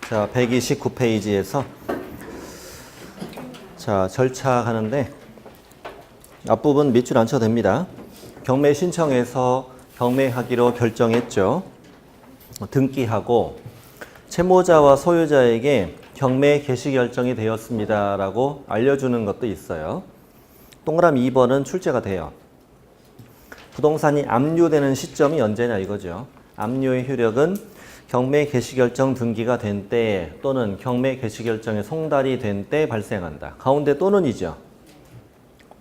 자, 129페이지에서 자, 절차 하는데 앞부분 밑줄 안 쳐도 됩니다. 경매 신청해서 경매하기로 결정했죠. 등기하고 채무자와 소유자에게 경매 개시 결정이 되었습니다 라고 알려주는 것도 있어요. 동그라미 2번은 출제가 돼요. 부동산이 압류되는 시점이 언제냐 이거죠. 압류의 효력은 경매 개시결정 등기가 된 때 또는 경매 개시결정에 송달이 된 때 발생한다. 가운데 또는이죠.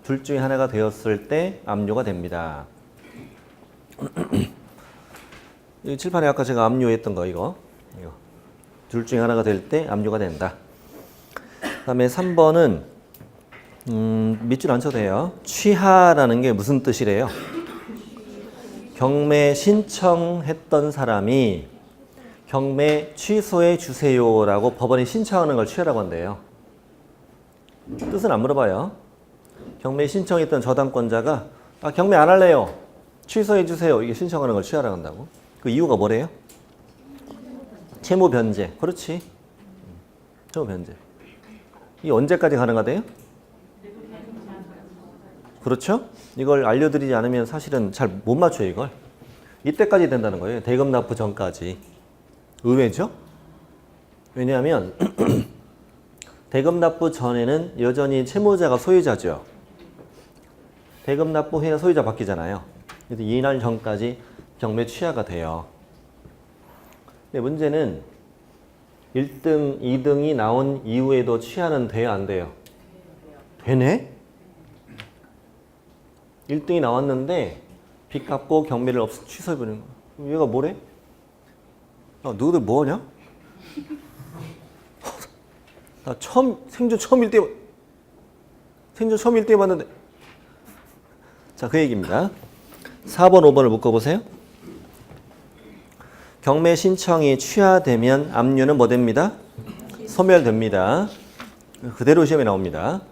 둘 중에 하나가 되었을 때 압류가 됩니다. 이 칠판에 아까 제가 압류했던 거 이거. 둘 중에 하나가 될 때 압류가 된다. 그 다음에 3번은 밑줄 안 쳐도 돼요. 취하라는 게 무슨 뜻이래요? 경매 신청했던 사람이 경매 취소해 주세요라고 법원에 신청하는 걸 취하라고 한대요. 뜻은 안 물어봐요. 경매 신청했던 저당권자가 경매 안 할래요. 취소해 주세요. 이게 신청하는 걸 취하라고 한다고. 그 이유가 뭐래요? 채무 변제. 그렇지. 채무 변제. 이게 언제까지 가능하대요? 그렇죠? 이걸 알려드리지 않으면 사실은 잘 못 맞춰요, 이걸. 이때까지 된다는 거예요. 대금 납부 전까지. 의외죠? 왜냐하면 대금 납부 전에는 여전히 채무자가 소유자죠. 대금 납부 후에 소유자 바뀌잖아요. 그래서 이날 전까지 경매 취하가 돼요. 근데 문제는 1등, 2등이 나온 이후에도 취하는 돼요, 안 돼요? 되네? 1등이 나왔는데 빚 갚고 경매를 취소해버리는 거야. 얘가 뭐래? 너희들 뭐하냐? 나 생전 처음 일 때 봤는데. 자, 그 얘기입니다. 4번, 5번을 묶어보세요. 경매 신청이 취하되면 압류는 뭐 됩니다? 소멸됩니다. 그대로 시험에 나옵니다.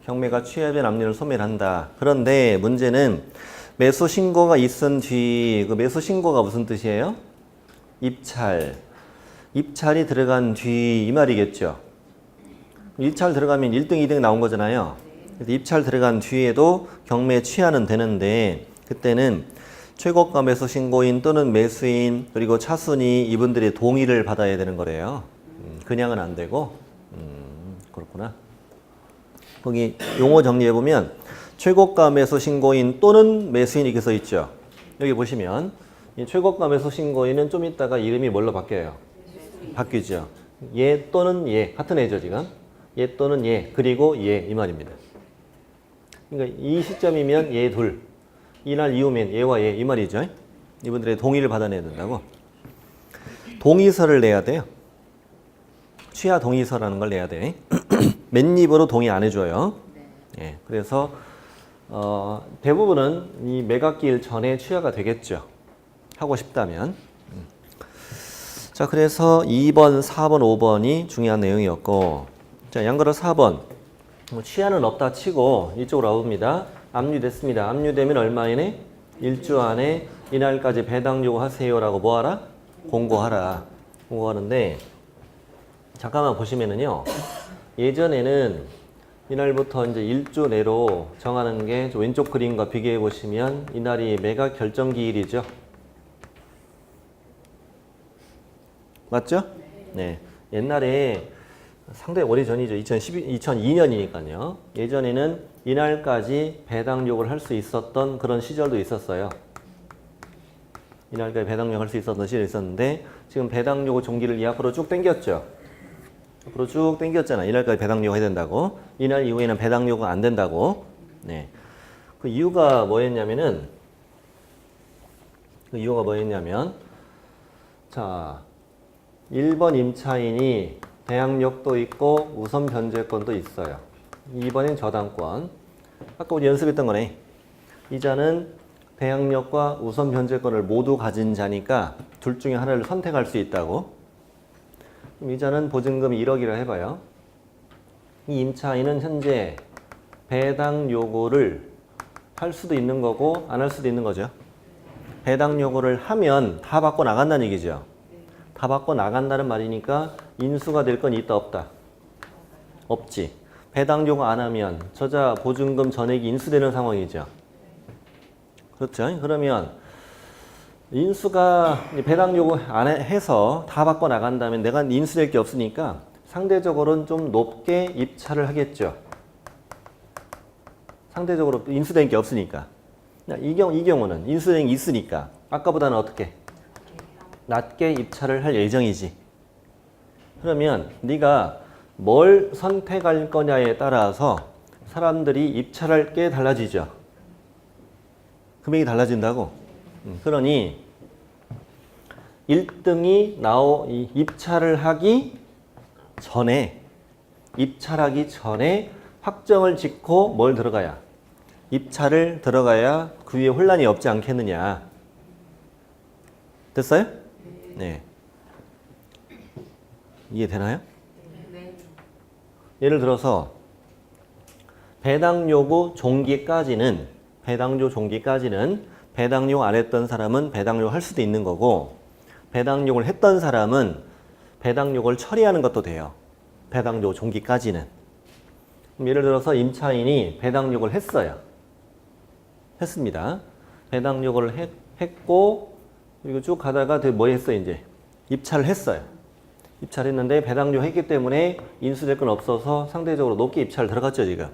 경매가 취하면 압류를 소멸한다. 그런데 문제는 매수 신고가 있은 뒤, 그 매수 신고가 무슨 뜻이에요? 입찰. 입찰이 들어간 뒤 이 말이겠죠. 입찰 들어가면 1등, 2등 나온 거잖아요. 그래서 입찰 들어간 뒤에도 경매 취하는 되는데 그때는 최고가 매수 신고인 또는 매수인 그리고 차순위 이분들의 동의를 받아야 되는 거래요. 그냥은 안 되고. 그렇구나. 거기 용어 정리해보면 최고가 매수 신고인 또는 매수인 이렇게 써 있죠. 여기 보시면 이 최고가 매수 신고인은 좀 있다가 이름이 뭘로 바뀌어요? 바뀌죠. 얘 또는 얘 같은 애죠 지금. 얘 또는 얘 그리고 얘 이 말입니다. 그러니까 이 시점이면 얘 둘. 이날 이후면 얘와 얘 이 말이죠. 이분들의 동의를 받아내야 된다고. 동의서를 내야 돼요. 취하 동의서라는 걸 내야 돼. 맨입으로 동의 안 해줘요. 예, 그래서 대부분은 이 매각기일 전에 취하가 되겠죠. 하고 싶다면. 자, 그래서 2번, 4번, 5번이 중요한 내용이었고, 자, 양거로 4번. 취하는 없다 치고 이쪽으로 와봅니다. 압류됐습니다. 압류되면 얼마 이내? 1주 안에 이날까지 배당 요구하세요라고 뭐하라? 공고하라. 공고하는데, 잠깐만 보시면은요. 예전에는 이날부터 이제 1주 내로 정하는 게 왼쪽 그림과 비교해 보시면 이날이 매각 결정 기일이죠. 맞죠? 네. 옛날에 상당히 오래전이죠. 2002년이니까요. 예전에는 이날까지 배당 요구를 할 수 있었던 그런 시절도 있었어요. 이날까지 배당 요구를 할 수 있었던 시절이 있었는데 지금 배당 요구 종기를 이 앞으로 쭉 당겼죠. 앞으로 쭉 당겼잖아. 이날까지 배당 요구 해야 된다고. 이날 이후에는 배당 요구가 안 된다고. 네. 그 이유가 뭐였냐면 자, 1번 임차인이 대항력도 있고 우선 변제권도 있어요. 2번엔 저당권. 아까 우리 연습했던 거네. 이자는 대항력과 우선 변제권을 모두 가진 자니까 둘 중에 하나를 선택할 수 있다고. 그럼 이자는 보증금이 1억이라 해봐요. 이 임차인은 현재 배당 요구를 할 수도 있는 거고 안 할 수도 있는 거죠. 배당 요구를 하면 다 받고 나간다는 얘기죠. 다 받고 나간다는 말이니까 인수가 될 건 있다 없다? 없지. 배당 요구 안 하면 저자 보증금 전액이 인수되는 상황이죠. 그렇죠? 그러면 인수가 배당 요구 안 해서 다 받고 나간다면 내가 인수될 게 없으니까 상대적으로는 좀 높게 입찰을 하겠죠. 상대적으로 인수된 게 없으니까. 이 경우는 인수된 게 있으니까 아까보다는 어떻게? 낮게 입찰을 할 예정이지. 그러면 네가 뭘 선택할 거냐에 따라서 사람들이 입찰할 게 달라지죠. 금액이 달라진다고. 그러니 1등이 입찰을 하기 전에 확정을 짓고 뭘 들어가야? 입찰을 들어가야 그 위에 혼란이 없지 않겠느냐. 됐어요? 네. 이해되나요? 네. 예를 들어서 배당 요구 종기까지는 배당 요구 안 했던 사람은 배당 요구 할 수도 있는 거고, 배당 요구를 했던 사람은 배당 요구를 처리하는 것도 돼요. 배당 요구 종기까지는. 예를 들어서 임차인이 배당 요구를 했습니다. 배당 요구를 했고, 그리고 쭉 가다가 뭐 했어요, 이제? 입찰을 했어요. 입찰했는데 배당 요구 했기 때문에 인수될 건 없어서 상대적으로 높게 입찰 들어갔죠, 지금.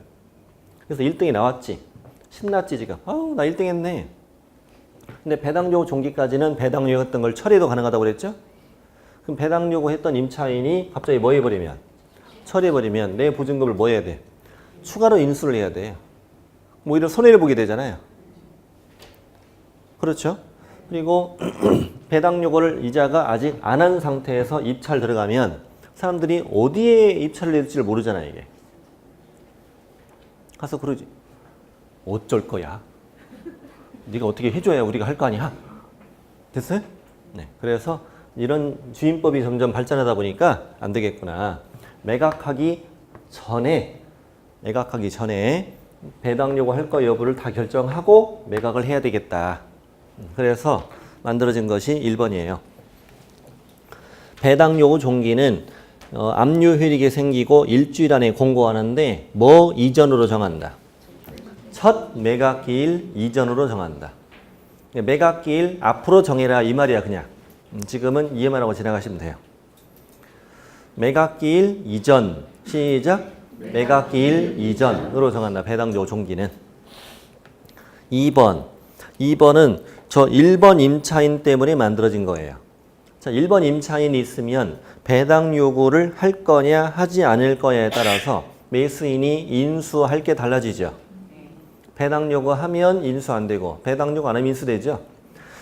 그래서 1등이 나왔지. 신났지, 지금. 아우, 나 1등 했네. 근데 배당 요구 종기까지는 배당 요구 했던 걸 처리도 가능하다고 그랬죠? 그럼 배당 요구 했던 임차인이 갑자기 뭐 해버리면? 처리해버리면 내 보증금을 뭐 해야 돼? 추가로 인수를 해야 돼. 뭐 이런 손해를 보게 되잖아요. 그렇죠? 그리고 배당 요구를 이자가 아직 안 한 상태에서 입찰 들어가면 사람들이 어디에 입찰을 낼지를 모르잖아요, 이게. 가서 그러지. 어쩔 거야? 네가 어떻게 해줘야 우리가 할 거 아니야? 됐어요? 네. 그래서 이런 주임법이 점점 발전하다 보니까 안 되겠구나. 매각하기 전에 배당 요구할 거 여부를 다 결정하고 매각을 해야 되겠다. 그래서 만들어진 것이 1번이에요. 배당 요구 종기는 압류효력이 생기고 일주일 안에 공고하는데 뭐 이전으로 정한다? 첫 매각기일 이전으로 정한다. 매각기일 앞으로 정해라 이 말이야 그냥. 지금은 이해만 하고 지나가시면 돼요. 매각기일 이전. 시작. 매각기일 이전으로 정한다. 배당 요구 종기는. 2번은 저 1번 임차인 때문에 만들어진 거예요. 자, 1번 임차인이 있으면 배당 요구를 할 거냐 하지 않을 거냐에 따라서 매수인이 인수할 게 달라지죠. 배당 요구하면 인수 안 되고 배당 요구 안 하면 인수되죠.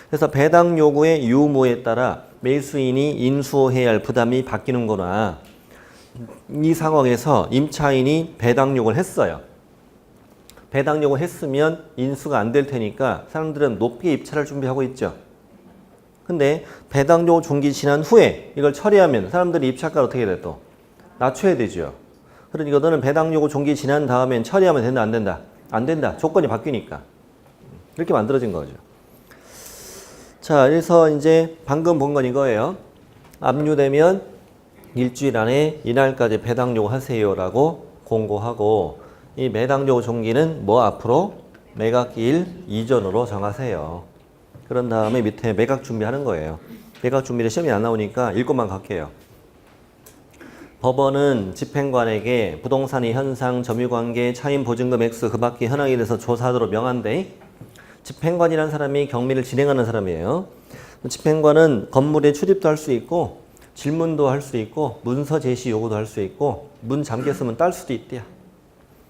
그래서 배당 요구의 유무에 따라 매수인이 인수해야 할 부담이 바뀌는구나. 이 상황에서 임차인이 배당 요구를 했어요. 배당 요구 했으면 인수가 안 될 테니까 사람들은 높게 입찰할 준비하고 있죠. 근데 배당 요구 종기 지난 후에 이걸 처리하면 사람들이 입찰가 어떻게 돼 또? 낮춰야 되죠. 그러니까 너는 배당 요구 종기 지난 다음엔 처리하면 된다 안 된다? 안 된다. 조건이 바뀌니까. 이렇게 만들어진 거죠. 자, 그래서 이제 방금 본 건 이거예요. 압류되면 일주일 안에 이날까지 배당 요구 하세요라고 공고하고 이 매당 요구 종기는 뭐 앞으로 매각기일 이전으로 정하세요. 그런 다음에 밑에 매각 준비하는 거예요. 매각 준비를 시험이 안 나오니까 읽고만 갈게요. 법원은 집행관에게 부동산의 현상, 점유관계, 차임 보증금 액수 그 밖의 현황에 대해서 조사하도록 명한대. 집행관이라는 사람이 경매를 진행하는 사람이에요. 집행관은 건물에 출입도 할 수 있고 질문도 할 수 있고 문서 제시 요구도 할 수 있고 문 잠겼으면 딸 수도 있대요.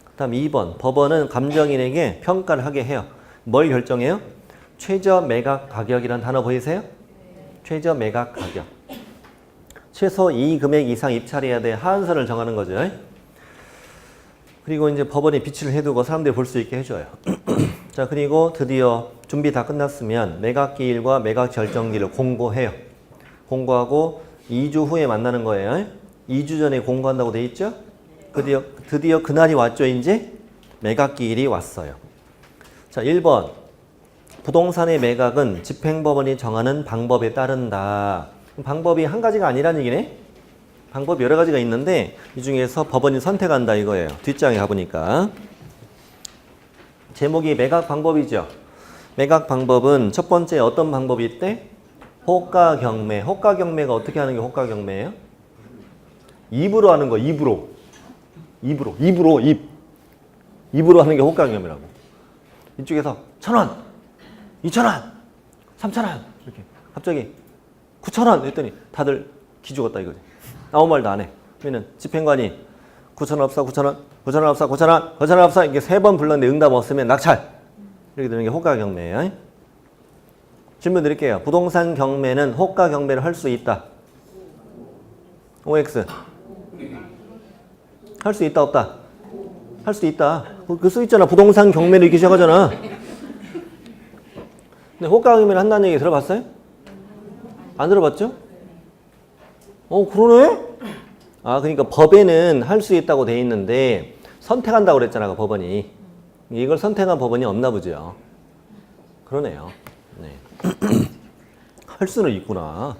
그 다음 2번 법원은 감정인에게 평가를 하게 해요. 뭘 결정해요? 최저 매각 가격이라는 단어 보이세요? 최저 매각 가격. 최소 이 금액 이상 입찰해야 돼. 하한선을 정하는 거죠. 그리고 이제 법원이 비치를 해두고 사람들이 볼 수 있게 해줘요. 자, 그리고 드디어 준비 다 끝났으면 매각기일과 매각 결정기를 공고해요. 공고하고 2주 후에 만나는 거예요. 2주 전에 공고한다고 돼 있죠? 드디어 그날이 왔죠, 이제? 매각기일이 왔어요. 자, 1번. 부동산의 매각은 집행법원이 정하는 방법에 따른다. 방법이 한 가지가 아니라는 얘기네. 방법이 여러 가지가 있는데 이 중에서 법원이 선택한다 이거예요. 뒷장에 가보니까. 제목이 매각 방법이죠. 매각 방법은 첫 번째 어떤 방법이 있대? 호가 경매. 호가 경매가 어떻게 하는 게 호가 경매예요? 입으로 하는 거, 입으로. 입으로 하는 게 호가 경매라고. 이쪽에서 1,000원, 2,000원, 3,000원 이렇게 갑자기 9,000원 했더니 다들 기죽었다 이거지. 아무 말도 안 해. 그러면 집행관이 9,000원 없어, 9,000원, 9,000원 없어, 9,000원, 9,000원 없어 이게 3번 불렀는데 응답 없으면 낙찰. 이렇게 되는 게 호가 경매예요. 질문 드릴게요. 부동산 경매는 호가 경매를 할 수 있다. OX. 할 수 있다 없다? 할 수 있다. 그 써 있잖아. 부동산 경매를 이렇게 시작하잖아. 근데 호가 경매를 한다는 얘기 들어봤어요? 안 들어봤죠? 그러네? 그러니까 법에는 할 수 있다고 돼 있는데 선택한다고 그랬잖아, 그 법원이. 이걸 선택한 법원이 없나 보죠. 그러네요. 네. 할 수는 있구나.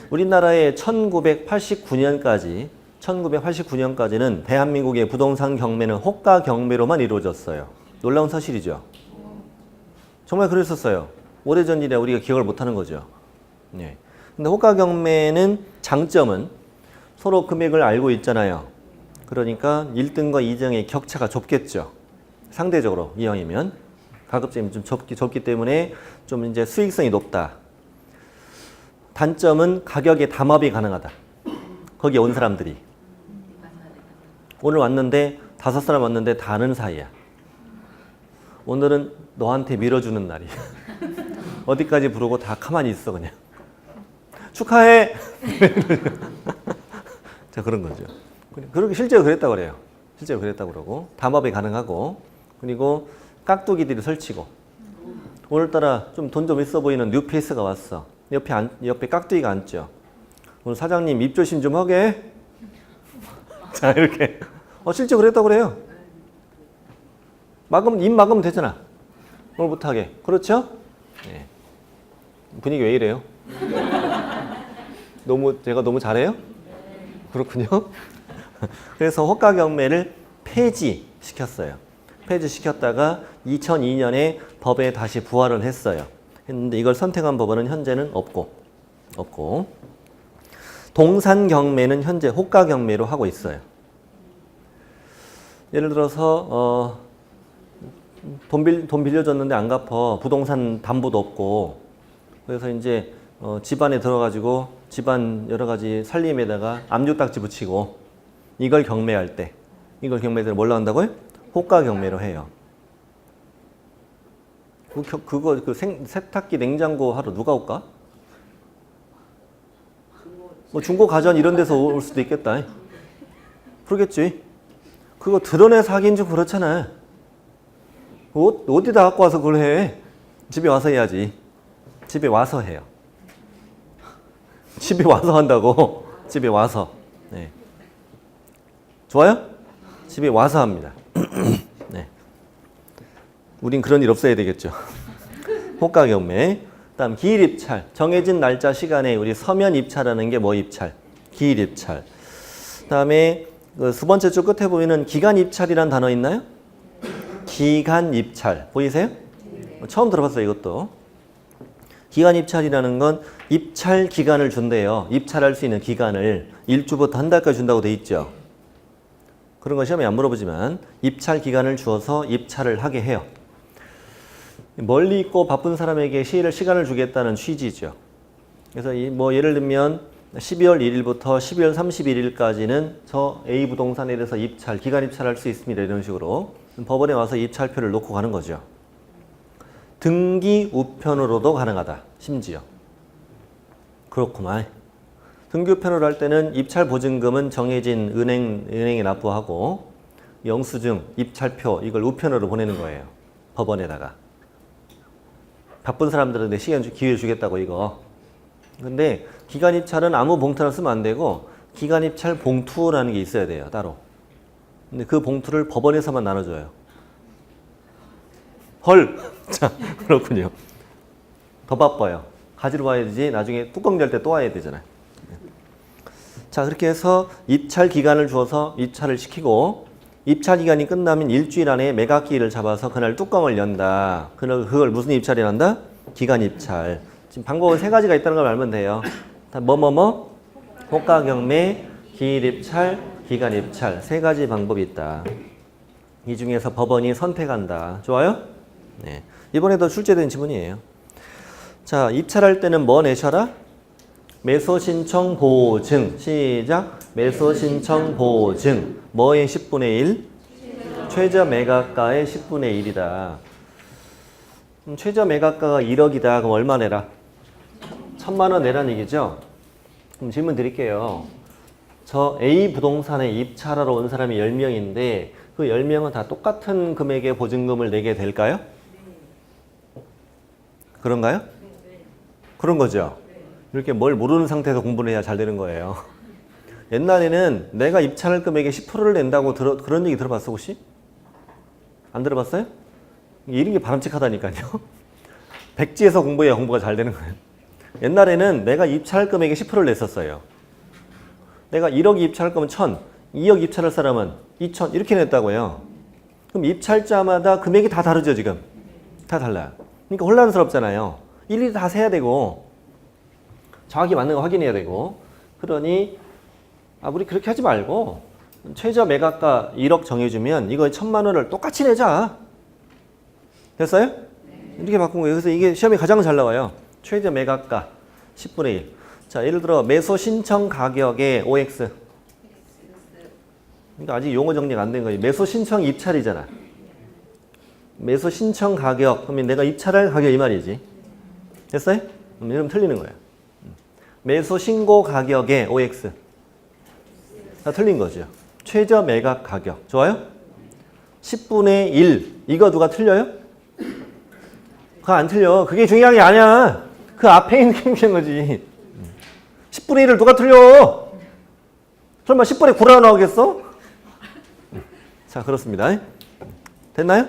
우리나라에 1989년까지는 대한민국의 부동산 경매는 호가 경매로만 이루어졌어요. 놀라운 사실이죠. 정말 그랬었어요. 오래전 일이라 우리가 기억을 못하는 거죠. 네. 근데 호가 경매는 장점은 서로 금액을 알고 있잖아요. 그러니까 1등과 2등의 격차가 좁겠죠. 상대적으로 이왕이면 가급적이면 좀 좁기 때문에 좀 이제 수익성이 높다. 단점은 가격의 담합이 가능하다. 거기에 온 사람들이 오늘 왔는데 5사람 왔는데 다 아는 사이야. 오늘은 너한테 밀어주는 날이야. 어디까지 부르고 다 가만히 있어 그냥. 축하해. 자, 그런 거죠. 그렇게 실제로 그랬다고 그래요. 실제로 그랬다고 그러고 담합이 가능하고 그리고 깍두기들이 설치고 오늘따라 좀 돈 좀 있어 보이는 뉴페이스가 왔어. 옆에 깍두기가 앉죠. 오늘 사장님 입 조심 좀 하게. 자, 이렇게. 실제로 그랬다고 그래요. 입 막으면 되잖아. 오늘부터 하게. 그렇죠? 네. 분위기 왜 이래요? 제가 너무 잘해요? 그렇군요. 그래서 호가 경매를 폐지시켰어요. 폐지시켰다가 2002년에 법에 다시 부활을 했어요. 했는데 이걸 선택한 법원은 현재는 없고 동산 경매는 현재 호가 경매로 하고 있어요. 예를 들어서 돈 빌려줬는데 안 갚아. 부동산 담보도 없고 그래서 이제 집안에 들어가지고 집안 여러 가지 살림에다가 압류딱지 붙이고 이걸 경매할 때 뭘로 한다고요? 호가 경매로 해요. 세탁기 냉장고 하러 누가 올까? 뭐 중고 가전 이런 데서 올 수도 있겠다. 그러겠지. 그거 드러내서 하긴 좀 그렇잖아. 어디다 갖고 와서 그걸 해? 집에 와서 해야지. 집에 와서 해요. 집에 와서 한다고. 집에 와서. 네. 좋아요? 집에 와서 합니다. 네. 우린 그런 일 없어야 되겠죠. 호가 경매. 다음 기일 입찰. 정해진 날짜 시간에 우리 서면 입찰하는 게 뭐 입찰? 기일 입찰. 다음에 두 번째 줄 끝에 보이는 기간 입찰이란 단어 있나요? 기간 입찰. 보이세요? 처음 들어봤어요, 이것도. 기간 입찰이라는 건 입찰 기간을 준대요. 입찰할 수 있는 기간을 1주부터 한 달까지 준다고 돼 있죠. 그런 거 시험에 안 물어보지만 입찰 기간을 주어서 입찰을 하게 해요. 멀리 있고 바쁜 사람에게 시간을 주겠다는 취지죠. 그래서 예를 들면 12월 1일부터 12월 31일까지는 저 A 부동산에 대해서 기간 입찰할 수 있습니다. 이런 식으로 법원에 와서 입찰표를 놓고 가는 거죠. 등기 우편으로도 가능하다. 심지어. 그렇구만. 등기 우편으로 할 때는 입찰 보증금은 정해진 은행에 납부하고 영수증, 입찰표 이걸 우편으로 보내는 거예요. 법원에다가. 바쁜 사람들한테 기회 주겠다고 이거. 근데 기간 입찰은 아무 봉투나 쓰면 안 되고 기간 입찰 봉투라는 게 있어야 돼요. 따로. 근데 그 봉투를 법원에서만 나눠줘요. 헐! 자, 그렇군요. 더 바빠요. 가지러 와야 되지. 나중에 뚜껑 열 때 또 와야 되잖아요. 자, 그렇게 해서 입찰 기간을 주어서 입찰을 시키고 입찰 기간이 끝나면 일주일 안에 매각기일을 잡아서 그날 뚜껑을 연다. 그걸 무슨 입찰이 난다? 기간 입찰. 지금 방법은 세 가지가 있다는 걸 알면 돼요. 뭐뭐뭐, 호가 경매, 기일 입찰, 기간 입찰. 세 가지 방법이 있다. 이 중에서 법원이 선택한다. 좋아요? 네. 이번에도 출제된 지문이에요. 자, 입찰할 때는 뭐 내셔라? 매수 신청 보증. 시작. 매수 신청 보증. 뭐의 10분의 1? 최저 매각가의 10분의 1이다. 최저 매각가가 1억이다. 그럼 얼마 내라? 1,000만 원 내라는 얘기죠? 그럼 질문 드릴게요. 저 A 부동산에 입찰하러 온 사람이 10명인데 그 10명은 다 똑같은 금액의 보증금을 내게 될까요? 그런가요? 그런 거죠. 이렇게 뭘 모르는 상태에서 공부를 해야 잘 되는 거예요. 옛날에는 내가 입찰할 금액의 10%를 낸다고 그런 얘기 들어봤어 혹시? 안 들어봤어요? 이런 게 바람직하다니까요. 백지에서 공부해야 공부가 잘 되는 거예요. 옛날에는 내가 입찰할 금액의 10%를 냈었어요. 내가 1억 입찰할 거면 1,000, 2억 입찰할 사람은 2,000 이렇게 냈다고요. 그럼 입찰자마다 금액이 다 다르죠 지금? 다 달라요. 그러니까 혼란스럽잖아요. 일일이 다 세야 되고 정확히 맞는 거 확인해야 되고 그러니 우리 그렇게 하지 말고 최저 매각가 1억 정해주면 이거 1,000만 원을 똑같이 내자. 됐어요? 이렇게 바꾼 거예요. 그래서 이게 시험에 가장 잘 나와요. 최저 매각가 10분의 1. 자, 예를 들어 매수 신청 가격의 OX. 그러니까 아직 용어 정리가 안 된 거예요. 매수 신청 입찰이잖아. 매수 신청 가격 그러면 내가 입찰할 가격 이 말이지. 됐어요? 이러면 틀리는 거예요. 매수 신고 가격의 OX. 다 틀린 거죠. 최저 매각 가격. 좋아요? 10분의 1. 이거 누가 틀려요? 그거 안 틀려. 그게 중요한 게 아니야. 그 앞에 있는 게 중요한 거지. 10분의 1을 누가 틀려? 설마 10분의 9라고 나오겠어? 자, 그렇습니다. 됐나요?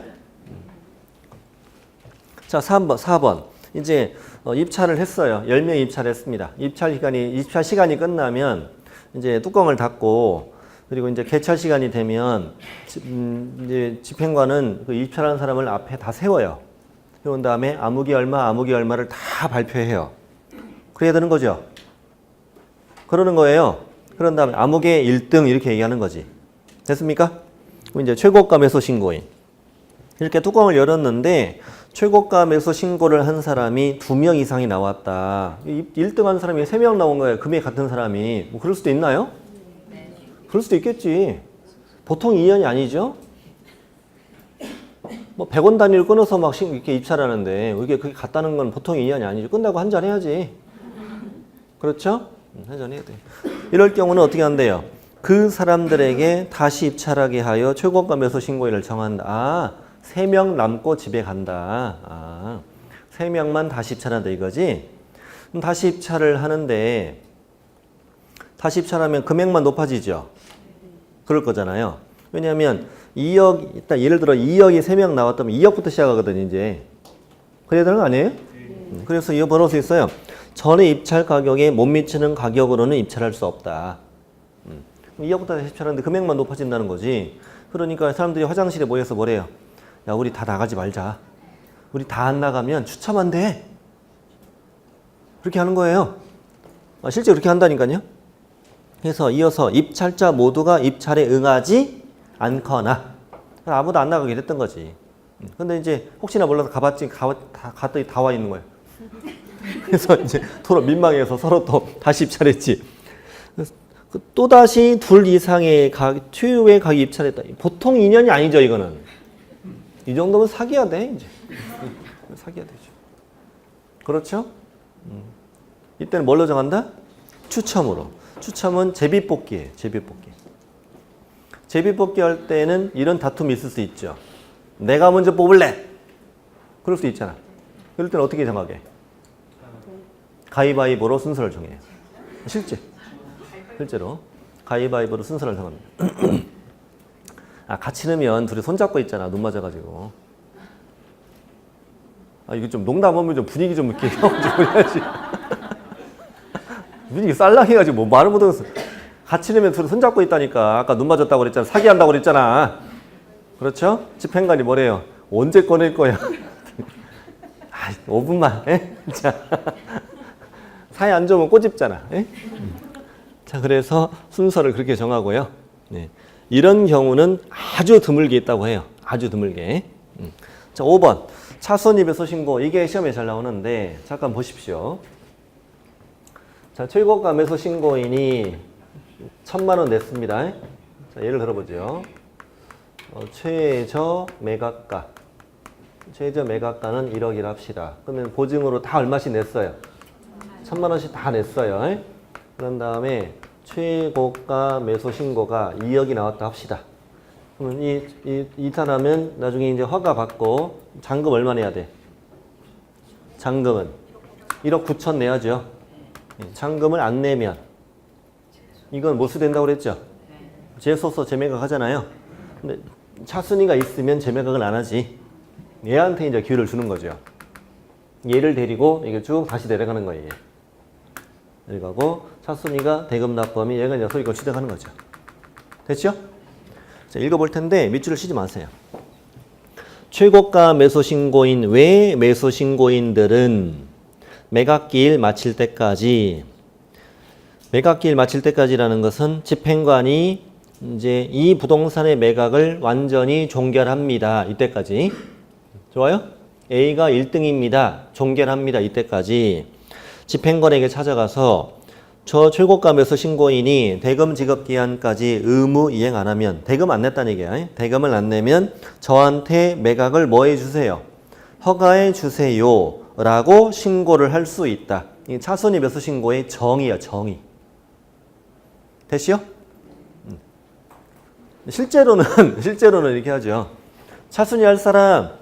자, 4번. 이제 입찰을 했어요. 10명 입찰했습니다. 입찰 시간이 끝나면 이제 뚜껑을 닫고 그리고 이제 개찰 시간이 되면 이제 집행관은 그 입찰한 사람을 앞에 다 세워요. 그런 다음에 아무개 얼마를 다 발표해요. 그래야 되는 거죠. 그러는 거예요. 그런 다음에 아무개 1등 이렇게 얘기하는 거지. 됐습니까? 그럼 이제 최고가 매수 신고인. 이렇게 뚜껑을 열었는데 최고가 매수 신고를 한 사람이 2명 이상이 나왔다. 1등 한 사람이 3명 나온 거예요. 금액 같은 사람이. 뭐 그럴 수도 있나요? 그럴 수도 있겠지. 보통 인연이 아니죠. 뭐 100원 단위를 끊어서 막 이렇게 입찰하는데 이게 그게 같다는 건 보통 인연이 아니죠. 끝나고 한잔 해야지. 그렇죠? 한잔 해야 돼. 이럴 경우는 어떻게 한대요? 그 사람들에게 다시 입찰하게 하여 최고가 매수 신고일을 정한다. 3명 남고 집에 간다. 3명만 다시 입찰한다 이거지? 그럼 다시 입찰을 하는데 다시 입찰하면 금액만 높아지죠? 그럴 거잖아요. 왜냐하면 2억, 일단 예를 들어 2억이 3명 나왔다면 2억부터 시작하거든요, 이제. 그래야 되는 거 아니에요? 그래서 이거 번호수 있어요. 전에 입찰 가격에 못 미치는 가격으로는 입찰할 수 없다. 2억부터 다시 입찰하는데 금액만 높아진다는 거지. 그러니까 사람들이 화장실에 모여서 뭐래요? 야, 우리 다 나가지 말자. 우리 다 안 나가면 추첨한대. 그렇게 하는 거예요. 실제 그렇게 한다니까요. 그래서 이어서 입찰자 모두가 입찰에 응하지 않거나 아무도 안 나가게 됐던 거지. 근데 이제 혹시나 몰라서 갔더니 다 와 있는 거예요. 그래서 이제 서로 민망해서 서로 또 다시 입찰했지. 또다시 둘 이상의 최후의 가격 입찰했다. 보통 인연이 아니죠, 이거는. 이 정도면 사귀어야 돼, 이제. 사귀어야 되죠. 그렇죠? 이때는 뭘로 정한다? 추첨으로. 추첨은 제비뽑기예요, 제비뽑기. 제비뽑기 할 때는 이런 다툼이 있을 수 있죠. 내가 먼저 뽑을래! 그럴 수 있잖아. 그럴 때는 어떻게 정하게? 가위바위보로 순서를 정해요. 실제로. 가위바위보로 순서를 정합니다. 같이 넣으면 둘이 손잡고 있잖아. 눈 맞아가지고. 아, 이거 좀 농담하면 좀 분위기 좀 이렇게 좀 해야지. 분위기 쌀랑해가지고 뭐 말을 못하겠어. 같이 내면 둘이 손잡고 있다니까. 아까 눈 맞았다고 그랬잖아. 사기한다고 그랬잖아. 그렇죠? 집행관이 뭐래요? 언제 꺼낼 거야? 아, 5분만. 에? 자, 사이 안 좋으면 꼬집잖아. 에? 자, 그래서 순서를 그렇게 정하고요. 네. 이런 경우는 아주 드물게 있다고 해요. 아주 드물게. 자, 5번. 차선 입에서 신고. 이게 시험에 잘 나오는데 잠깐 보십시오. 자, 최고가 매수 신고인이 1,000만 원 냈습니다. 자, 예를 들어보죠. 최저 매각가. 최저 매각가는 1억이라 합시다. 그러면 보증으로 다 얼마씩 냈어요? 1,000만 원씩 다 냈어요. 그런 다음에 최고가 매수 신고가 2억이 나왔다 합시다. 그러면 이 사람은 나중에 이제 허가 받고 잔금 얼마 내야 돼? 잔금은 1억 9천 내야죠. 잔금을 안 내면 이건 몰수된다고 그랬죠? 재소서 재매각 하잖아요. 근데 차순위가 있으면 재매각을 안 하지. 얘한테 이제 기회를 주는 거죠. 얘를 데리고 이게 쭉 다시 내려가는 거예요. 내려가고 차순위가 대금 납부하면 얘가 이제 소유권 취득하는 거죠. 됐죠? 자, 읽어볼 텐데 밑줄을 치지 마세요. 최고가 매수 신고인 외 매수 신고인들은 매각기일 마칠 때까지, 매각기일 마칠 때까지라는 것은 집행관이 이제 이 부동산의 매각을 완전히 종결합니다. 이때까지. 좋아요? A가 1등입니다. 종결합니다. 이때까지. 집행관에게 찾아가서 저 최고가 매수 신고인이 대금 지급 기한까지 의무 이행 안 하면, 대금 안 냈다는 얘기야. 대금을 안 내면 저한테 매각을 뭐 해주세요? 허가해 주세요. 라고 신고를 할 수 있다. 이 차순위 매수 신고의 정의야, 정의. 됐시요? 실제로는 이렇게 하죠. 차순위 할 사람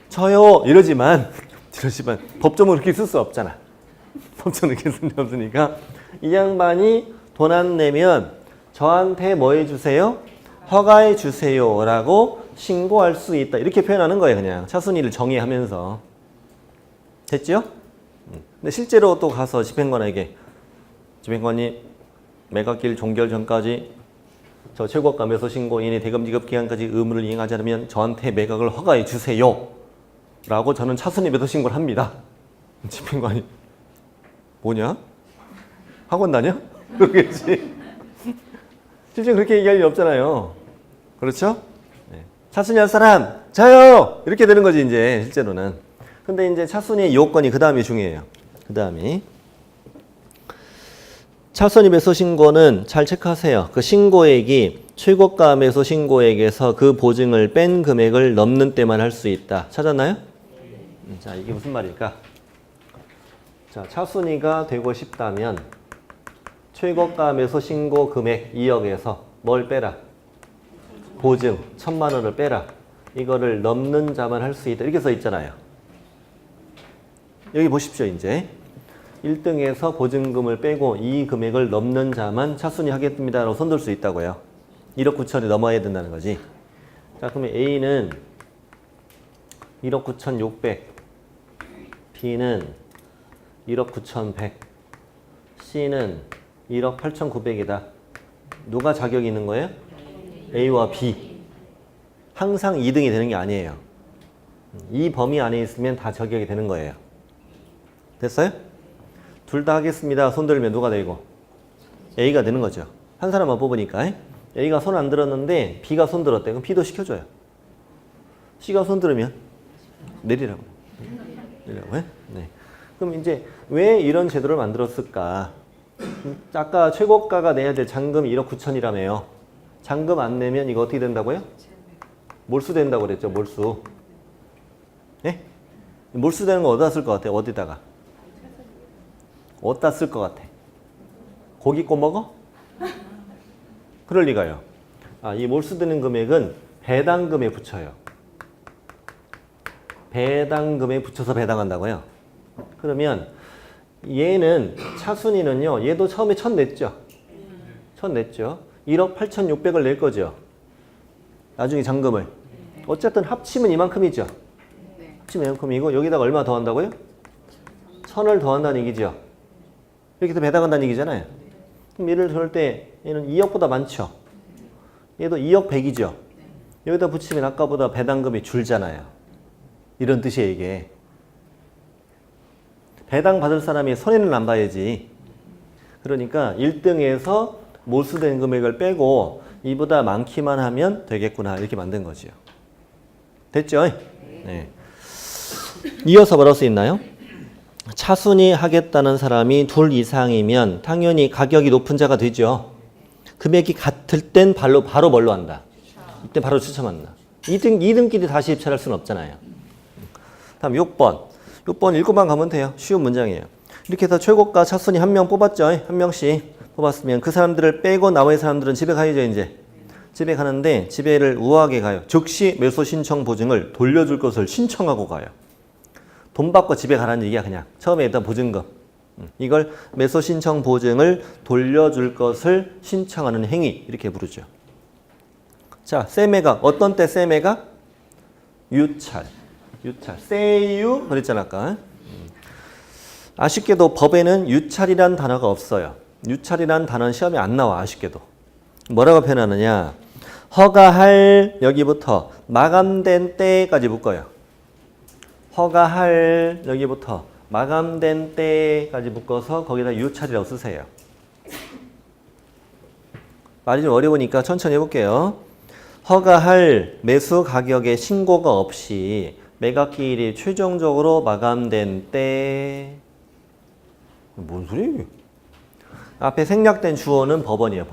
저요 이러지만 법정으로 이렇게 쓸 수 없잖아. 법정으로 이렇게 쓸 수 없으니까 이 양반이 돈 안 내면 저한테 뭐 해주세요? 허가해 주세요 라고 신고할 수 있다. 이렇게 표현하는 거예요. 그냥 차순위를 정의하면서. 됐죠? 근데 실제로 또 가서 집행관에게, 집행관이 매각기일 종결 전까지 저 최고가 매수 신고인이 대금 지급 기간까지 의무를 이행하지 않으면 저한테 매각을 허가해 주세요 라고 저는 차순위 매수 신고를 합니다. 집행관이 뭐냐? 학원 다녀? 그러겠지. 실제 그렇게 얘기할 일 없잖아요. 그렇죠? 네. 차순위 할 사람 저요! 이렇게 되는 거지 이제 실제로는. 근데 이제 차순위의 요건이 그 다음이 중요해요. 그 다음이 차순위 매수 신고는 잘 체크하세요. 그 신고액이 최고가 매수 신고액에서 그 보증을 뺀 금액을 넘는 때만 할 수 있다. 찾았나요? 자, 이게 무슨 말일까? 자, 차순위가 되고 싶다면 최고가 매수 신고 금액 2억에서 뭘 빼라? 보증 1,000만 원을 빼라. 이거를 넘는 자만 할 수 있다. 이렇게 써 있잖아요. 여기 보십시오. 이제 1등에서 보증금을 빼고 이 금액을 넘는 자만 차순위 하겠습니다 라고 손들 수 있다고요. 1억 9천이 넘어야 된다는 거지. 자, 그러면 A는 1억 9,600, B는 1억 9,100, C는 1억 8,900이다. 누가 자격이 있는 거예요? A와 B. 항상 2등이 되는 게 아니에요. 이 범위 안에 있으면 다 자격이 되는 거예요. 됐어요? 둘 다 하겠습니다. 손 들면 누가 되고? A가 되는 거죠. 한 사람만 뽑으니까. A가 손 안 들었는데 B가 손 들었대. 그럼 B도 시켜줘요. C가 손 들으면 내리라고. 내리라고 해? 네. 그럼 이제 왜 이런 제도를 만들었을까? 아까 최고가가 내야 될 잔금이 1억 9천이라며요. 잔금 안 내면 이거 어떻게 된다고요? 몰수된다고 그랬죠. 몰수. 예? 몰수되는 거 어디다 쓸 것 같아? 어디다가? 어디다 쓸 것 같아? 고기 꼬 먹어? 그럴 리가요. 아, 이 몰수되는 금액은 배당금에 붙여요. 배당금에 붙여서 배당한다고요. 그러면 얘는 차순위는요. 얘도 처음에 1,000 냈죠. 1,000 냈죠. 1억 8,600을 낼 거죠. 나중에 잔금을. 어쨌든 합치면 이만큼이죠. 합치만큼이고 여기다가 얼마 더한다고요? 1000을 더한다는 얘기죠. 이렇게 해서 배당한다는 얘기잖아요. 그럼 얘를 들을 때 얘는 2억보다 많죠. 얘도 2억 100이죠. 여기다 붙이면 아까보다 배당금이 줄잖아요. 이런 뜻이에요, 이게. 배당 받을 사람이 손해는 안 봐야지. 그러니까 1등에서 몰수된 금액을 빼고 이보다 많기만 하면 되겠구나. 이렇게 만든 거죠. 됐죠? 네. 이어서 뭐라고 써 있나요? 차순위 하겠다는 사람이 둘 이상이면 당연히 가격이 높은 자가 되죠. 금액이 같을 땐 바로 뭘로 한다? 이때 바로 추첨한다. 2등끼리 다시 입찰할 수는 없잖아요. 다음 6번. 6번 읽고만 가면 돼요. 쉬운 문장이에요. 이렇게 해서 최고가 차순위 한 명 뽑았죠. 한 명씩 뽑았으면 그 사람들을 빼고 나머지 사람들은 집에 가야죠. 이제 집에 가는데 집에를 우아하게 가요. 즉시 매수 신청 보증을 돌려줄 것을 신청하고 가요. 돈 받고 집에 가라는 얘기야. 그냥 처음에 일단 보증금, 이걸 매수 신청 보증을 돌려줄 것을 신청하는 행위, 이렇게 부르죠. 자, 세매각. 어떤 때 세매각? 유찰. 세유 그랬잖아 아까. 아쉽게도 법에는 유찰이란 단어가 없어요. 유찰이란 단어는 시험에 안 나와. 아쉽게도. 뭐라고 표현하느냐? 허가할 여기부터 마감된 때까지 묶어요. 허가할 여기부터 마감된 때까지 묶어서 거기다 유찰이라고 쓰세요. 말이 좀 어려우니까 천천히 해볼게요. 허가할 매수 가격의 신고가 없이 매각기일이 최종적으로 마감된 때. 뭔 소리예요? 앞에 생략된 주어는 법원이에요.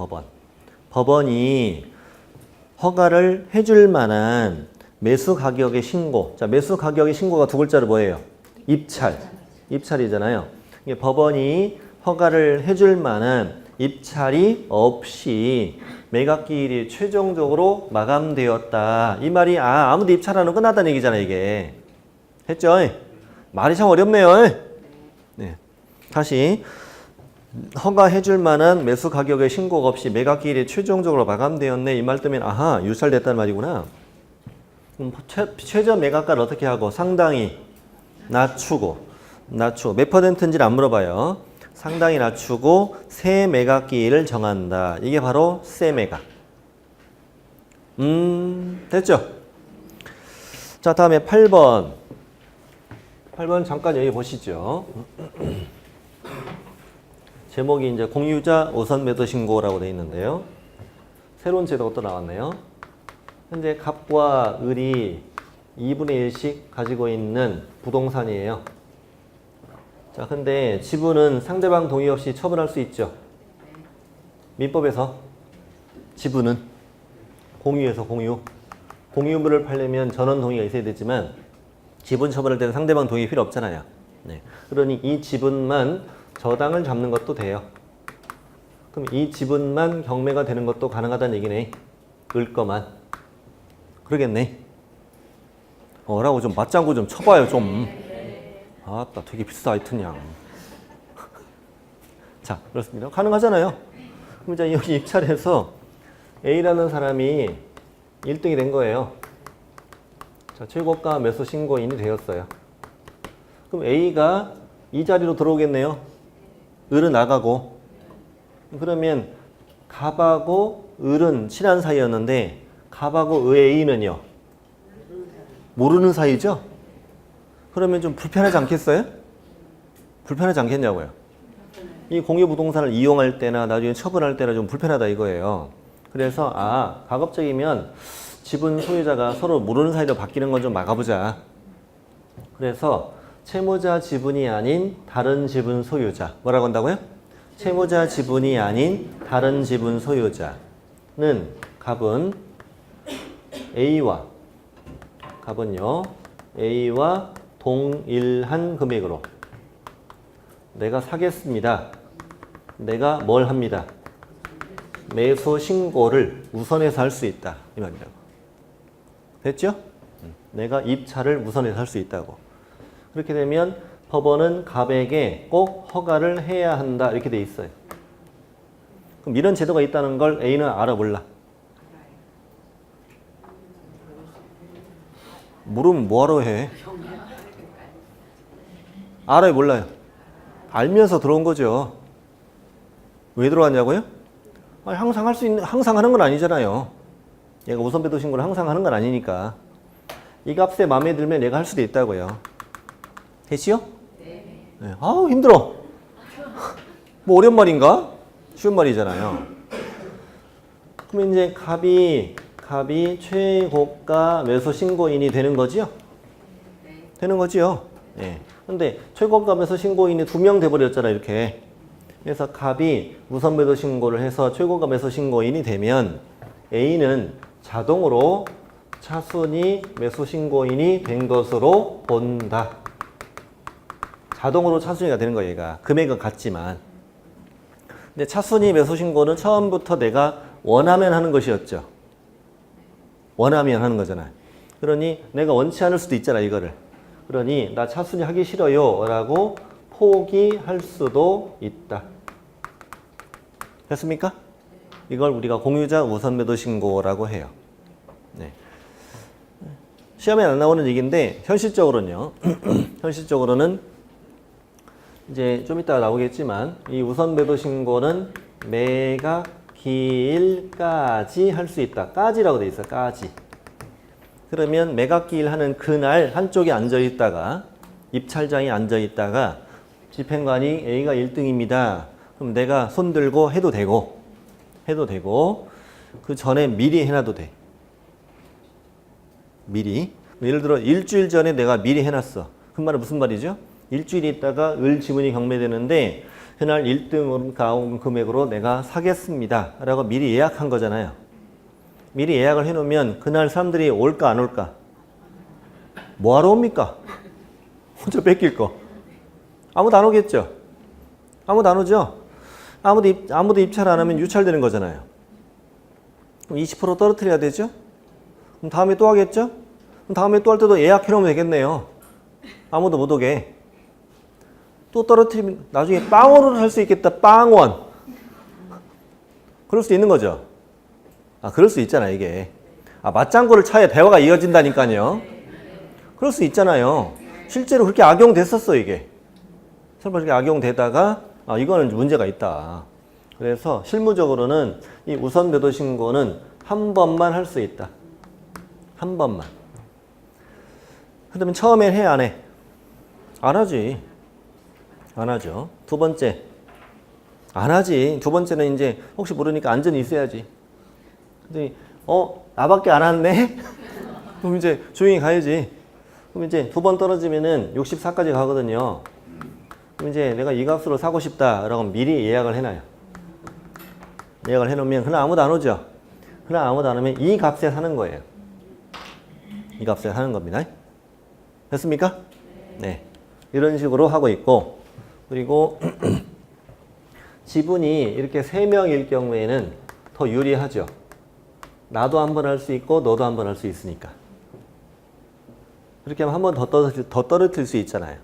법원이 허가를 해줄 만한 매수 가격의 신고. 자, 매수 가격의 신고가 두 글자로 뭐예요? 입찰이잖아요. 이게 법원이 허가를 해줄 만한 입찰이 없이 매각기일이 최종적으로 마감되었다. 이 말이 아무도 입찰 안 하면 끝났다는 얘기잖아요. 이게. 했죠? 말이 참 어렵네요. 네. 다시 허가해줄 만한 매수 가격의 신고가 없이 매각기일이 최종적으로 마감되었네. 이 말 때문에 아하, 유찰됐다는 말이구나. 그럼 최저 매각가를 어떻게 하고? 상당히 낮추고 몇 %인지를 안 물어봐요. 상당히 낮추고 새 매각기일을 정한다. 이게 바로 세매각. 됐죠? 자, 다음에 8번. 8번 잠깐 여기 보시죠. 제목이 이제 공유자 우선 매도 신고라고 되어 있는데요. 새로운 제도가 또 나왔네요. 현재 갑과 을이 2분의 1씩 가지고 있는 부동산이에요. 자, 근데 지분은 상대방 동의 없이 처분할 수 있죠. 민법에서 지분은 공유에서 공유물을 팔려면 전원 동의가 있어야 되지만 지분 처분할 때는 상대방 동의 필요 없잖아요. 네. 그러니 이 지분만 저당을 잡는 것도 돼요. 그럼 이 지분만 경매가 되는 것도 가능하다는 얘기네. 을 거만. 그러겠네. 라고 좀 맞장구 좀 쳐봐요, 좀. 아따, 되게 비싸, 하여튼양. 자, 그렇습니다. 가능하잖아요. 그럼 이제 여기 입찰해서 A라는 사람이 1등이 된 거예요. 자, 최고가 매수 신고인이 되었어요. 그럼 A가 이 자리로 들어오겠네요. 을은 나가고. 그러면 갑하고 을은 친한 사이였는데 갑하고 을의 A는요? 모르는 사이죠? 그러면 좀 불편하지 않겠어요? 불편하지 않겠냐고요. 이 공유부동산을 이용할 때나 나중에 처분할 때나 좀 불편하다 이거예요. 그래서 가급적이면 지분 소유자가 서로 모르는 사이로 바뀌는 건 좀 막아보자. 그래서 채무자 지분이 아닌 다른 지분 소유자. 뭐라고 한다고요? 채무자 지분이 아닌 다른 지분 소유자는 갑은요. A와 동일한 금액으로 내가 사겠습니다. 내가 뭘 합니다. 매수 신고를 우선해서 할 수 있다. 이 말이라고. 됐죠? 내가 입찰을 우선해서 할 수 있다고. 그렇게 되면 법원은 갑에게 꼭 허가를 해야 한다. 이렇게 돼 있어요. 그럼 이런 제도가 있다는 걸 A는 알아 몰라? 모르면 뭐하러 해? 알아요, 몰라요? 알면서 들어온 거죠. 왜 들어왔냐고요? 아니, 항상 할 수 있는, 항상 하는 건 아니잖아요. 얘가 우선 배도 신고를 항상 하는 건 아니니까. 이 값에 마음에 들면 얘가 할 수도 있다고요. 됐지요? 네. 아우, 힘들어. 뭐 어려운 말인가? 쉬운 말이잖아요. 그럼 이제 갑이 최고가 매수 신고인이 되는 거지요? 되는 거지요? 예. 근데 최고가 매수 신고인이 2명 돼버렸잖아, 이렇게. 그래서 갑이 우선 매도 신고를 해서 최고가 매수 신고인이 되면 A는 자동으로 차순위 매수 신고인이 된 것으로 본다. 자동으로 차순위가 되는 거예요, 얘가. 금액은 같지만. 근데 차순위 매수 신고는 처음부터 내가 원하면 하는 것이었죠. 원하면 하는 거잖아요. 그러니 내가 원치 않을 수도 있잖아, 이거를. 그러니 나 차순위 하기 싫어요 라고 포기할 수도 있다. 됐습니까? 이걸 우리가 공유자 우선 매도 신고라고 해요. 네. 시험에 안 나오는 얘기인데 현실적으로는요. 현실적으로는 이제 좀 이따 나오겠지만 이 우선 매도 신고는 매각기일까지 할 수 있다. 까지라고 돼 있어요. 까지. 그러면 매각기일 하는 그날 한쪽에 앉아 있다가 입찰장이 앉아 있다가 집행관이 A가 1등입니다. 그럼 내가 손 들고 해도 되고 그 전에 미리 해놔도 돼. 미리. 예를 들어 일주일 전에 내가 미리 해놨어. 그 말은 무슨 말이죠? 일주일 있다가 을 지분이 경매되는데 그날 1등 가온 금액으로 내가 사겠습니다 라고 미리 예약한 거잖아요. 미리 예약을 해놓으면 그날 사람들이 올까 안 올까? 뭐하러 옵니까? 혼자 뺏길 거. 아무도 안 오겠죠? 아무도 안 오죠? 아무도 입찰 안 하면 유찰되는 거잖아요. 그럼 20% 떨어뜨려야 되죠? 그럼 다음에 또 하겠죠? 그럼 다음에 또 할 때도 예약해놓으면 되겠네요. 아무도 못 오게. 또 떨어뜨리면 나중에 빵원으로 살 수 있겠다. 빵원. 그럴 수도 있는 거죠. 그럴 수 있잖아, 이게. 맞장구를 차야 대화가 이어진다니까요. 그럴 수 있잖아요. 실제로 그렇게 악용됐었어, 이게. 설마 이렇게 악용되다가, 이거는 문제가 있다. 그래서 실무적으로는 이 우선 매도 신고는 한 번만 할 수 있다. 한 번만. 그러면 처음엔 해, 안 해? 안 하지. 안 하죠. 두 번째. 안 하지. 두 번째는 이제 혹시 모르니까 안전이 있어야지. 근데 나밖에 안 왔네? 그럼 이제 조용히 가야지. 그럼 이제 두 번 떨어지면은 64까지 가거든요. 그럼 이제 내가 이 값으로 사고 싶다라고 미리 예약을 해놔요. 예약을 해놓으면 그날 아무도 안 오죠. 그날 아무도 안 오면 이 값에 사는 거예요. 이 값에 사는 겁니다. 됐습니까? 네. 이런 식으로 하고 있고, 그리고 지분이 이렇게 3명일 경우에는 더 유리하죠. 나도 한 번 할 수 있고 너도 한 번 할 수 있으니까. 그렇게 하면 한 번 더 떨어뜨릴 수 있잖아요.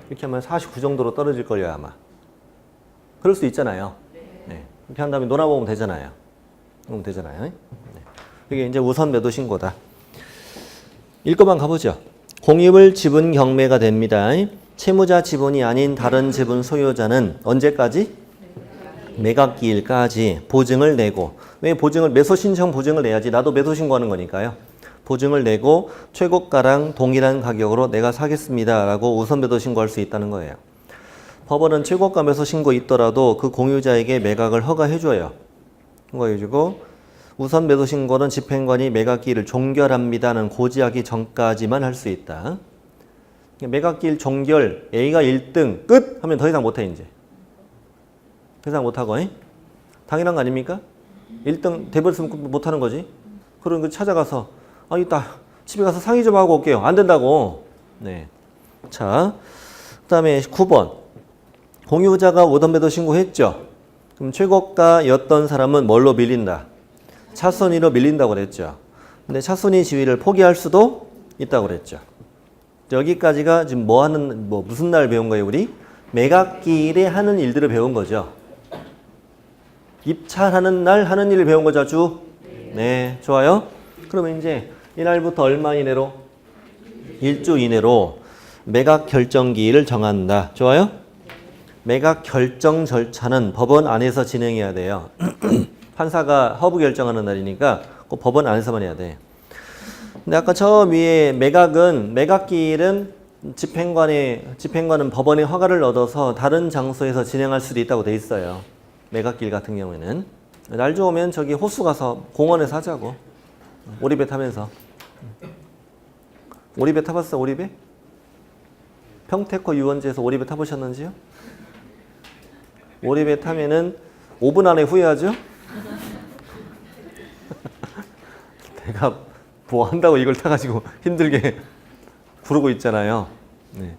이렇게 하면 49 정도로 떨어질 걸요, 아마. 그럴 수 있잖아요. 네. 이렇게 한 다음에 놀아보면 되잖아요. 그러면 되잖아요. 네. 이게 이제 우선 매도 신고다. 읽고만 가보죠. 공입을 지분 경매가 됩니다. 채무자 지분이 아닌 다른 지분 소유자는 언제까지? 매각기일까지 보증을 내고, 왜 보증을, 매수 신청 보증을 내야지. 나도 매수 신고하는 거니까요. 보증을 내고 최고가랑 동일한 가격으로 내가 사겠습니다 라고 우선 매도 신고할 수 있다는 거예요. 법원은 최고가 매수 신고 있더라도 그 공유자에게 매각을 허가해줘요. 허가해주고 우선 매도 신고는 집행관이 매각기일을 종결합니다는 고지하기 전까지만 할 수 있다. 매각기일 종결, A가 1등 끝 하면 더 이상 못해 이제. 더 이상 못하고. 당연한 거 아닙니까? 1등 돼버렸으면 못하는 거지. 그런 거 찾아가서 이따 집에 가서 상의 좀 하고 올게요. 안 된다고. 네. 자, 그 다음에 9번. 공유자가 우선 매도 신고했죠. 그럼 최고가였던 사람은 뭘로 밀린다? 차순위로 밀린다고 그랬죠. 근데 차순위 지위를 포기할 수도 있다고 그랬죠. 여기까지가 지금 무슨 날 배운 거예요, 우리? 매각기일에 하는 일들을 배운 거죠. 입찰하는 날 하는 일을 배운 거죠, 주? 네, 좋아요. 그러면 이제 이날부터 얼마 이내로? 1주 이내로 매각 결정기일을 정한다. 좋아요? 매각 결정 절차는 법원 안에서 진행해야 돼요. 판사가 허브 결정하는 날이니까 꼭 법원 안에서만 해야 돼. 근데 아까 저 위에 매각기일은 집행관은 법원의 허가를 얻어서 다른 장소에서 진행할 수도 있다고 돼 있어요. 매각기일 같은 경우에는. 날 좋으면 저기 호수 가서 공원에서 하자고. 오리배 타면서. 오리배 타봤어, 오리배? 평택호 유원지에서 오리배 타보셨는지요? 오리배 타면은 5분 안에 후회하죠? 내가 뭐 한다고 이걸 타가지고 힘들게 부르고 있잖아요. 네.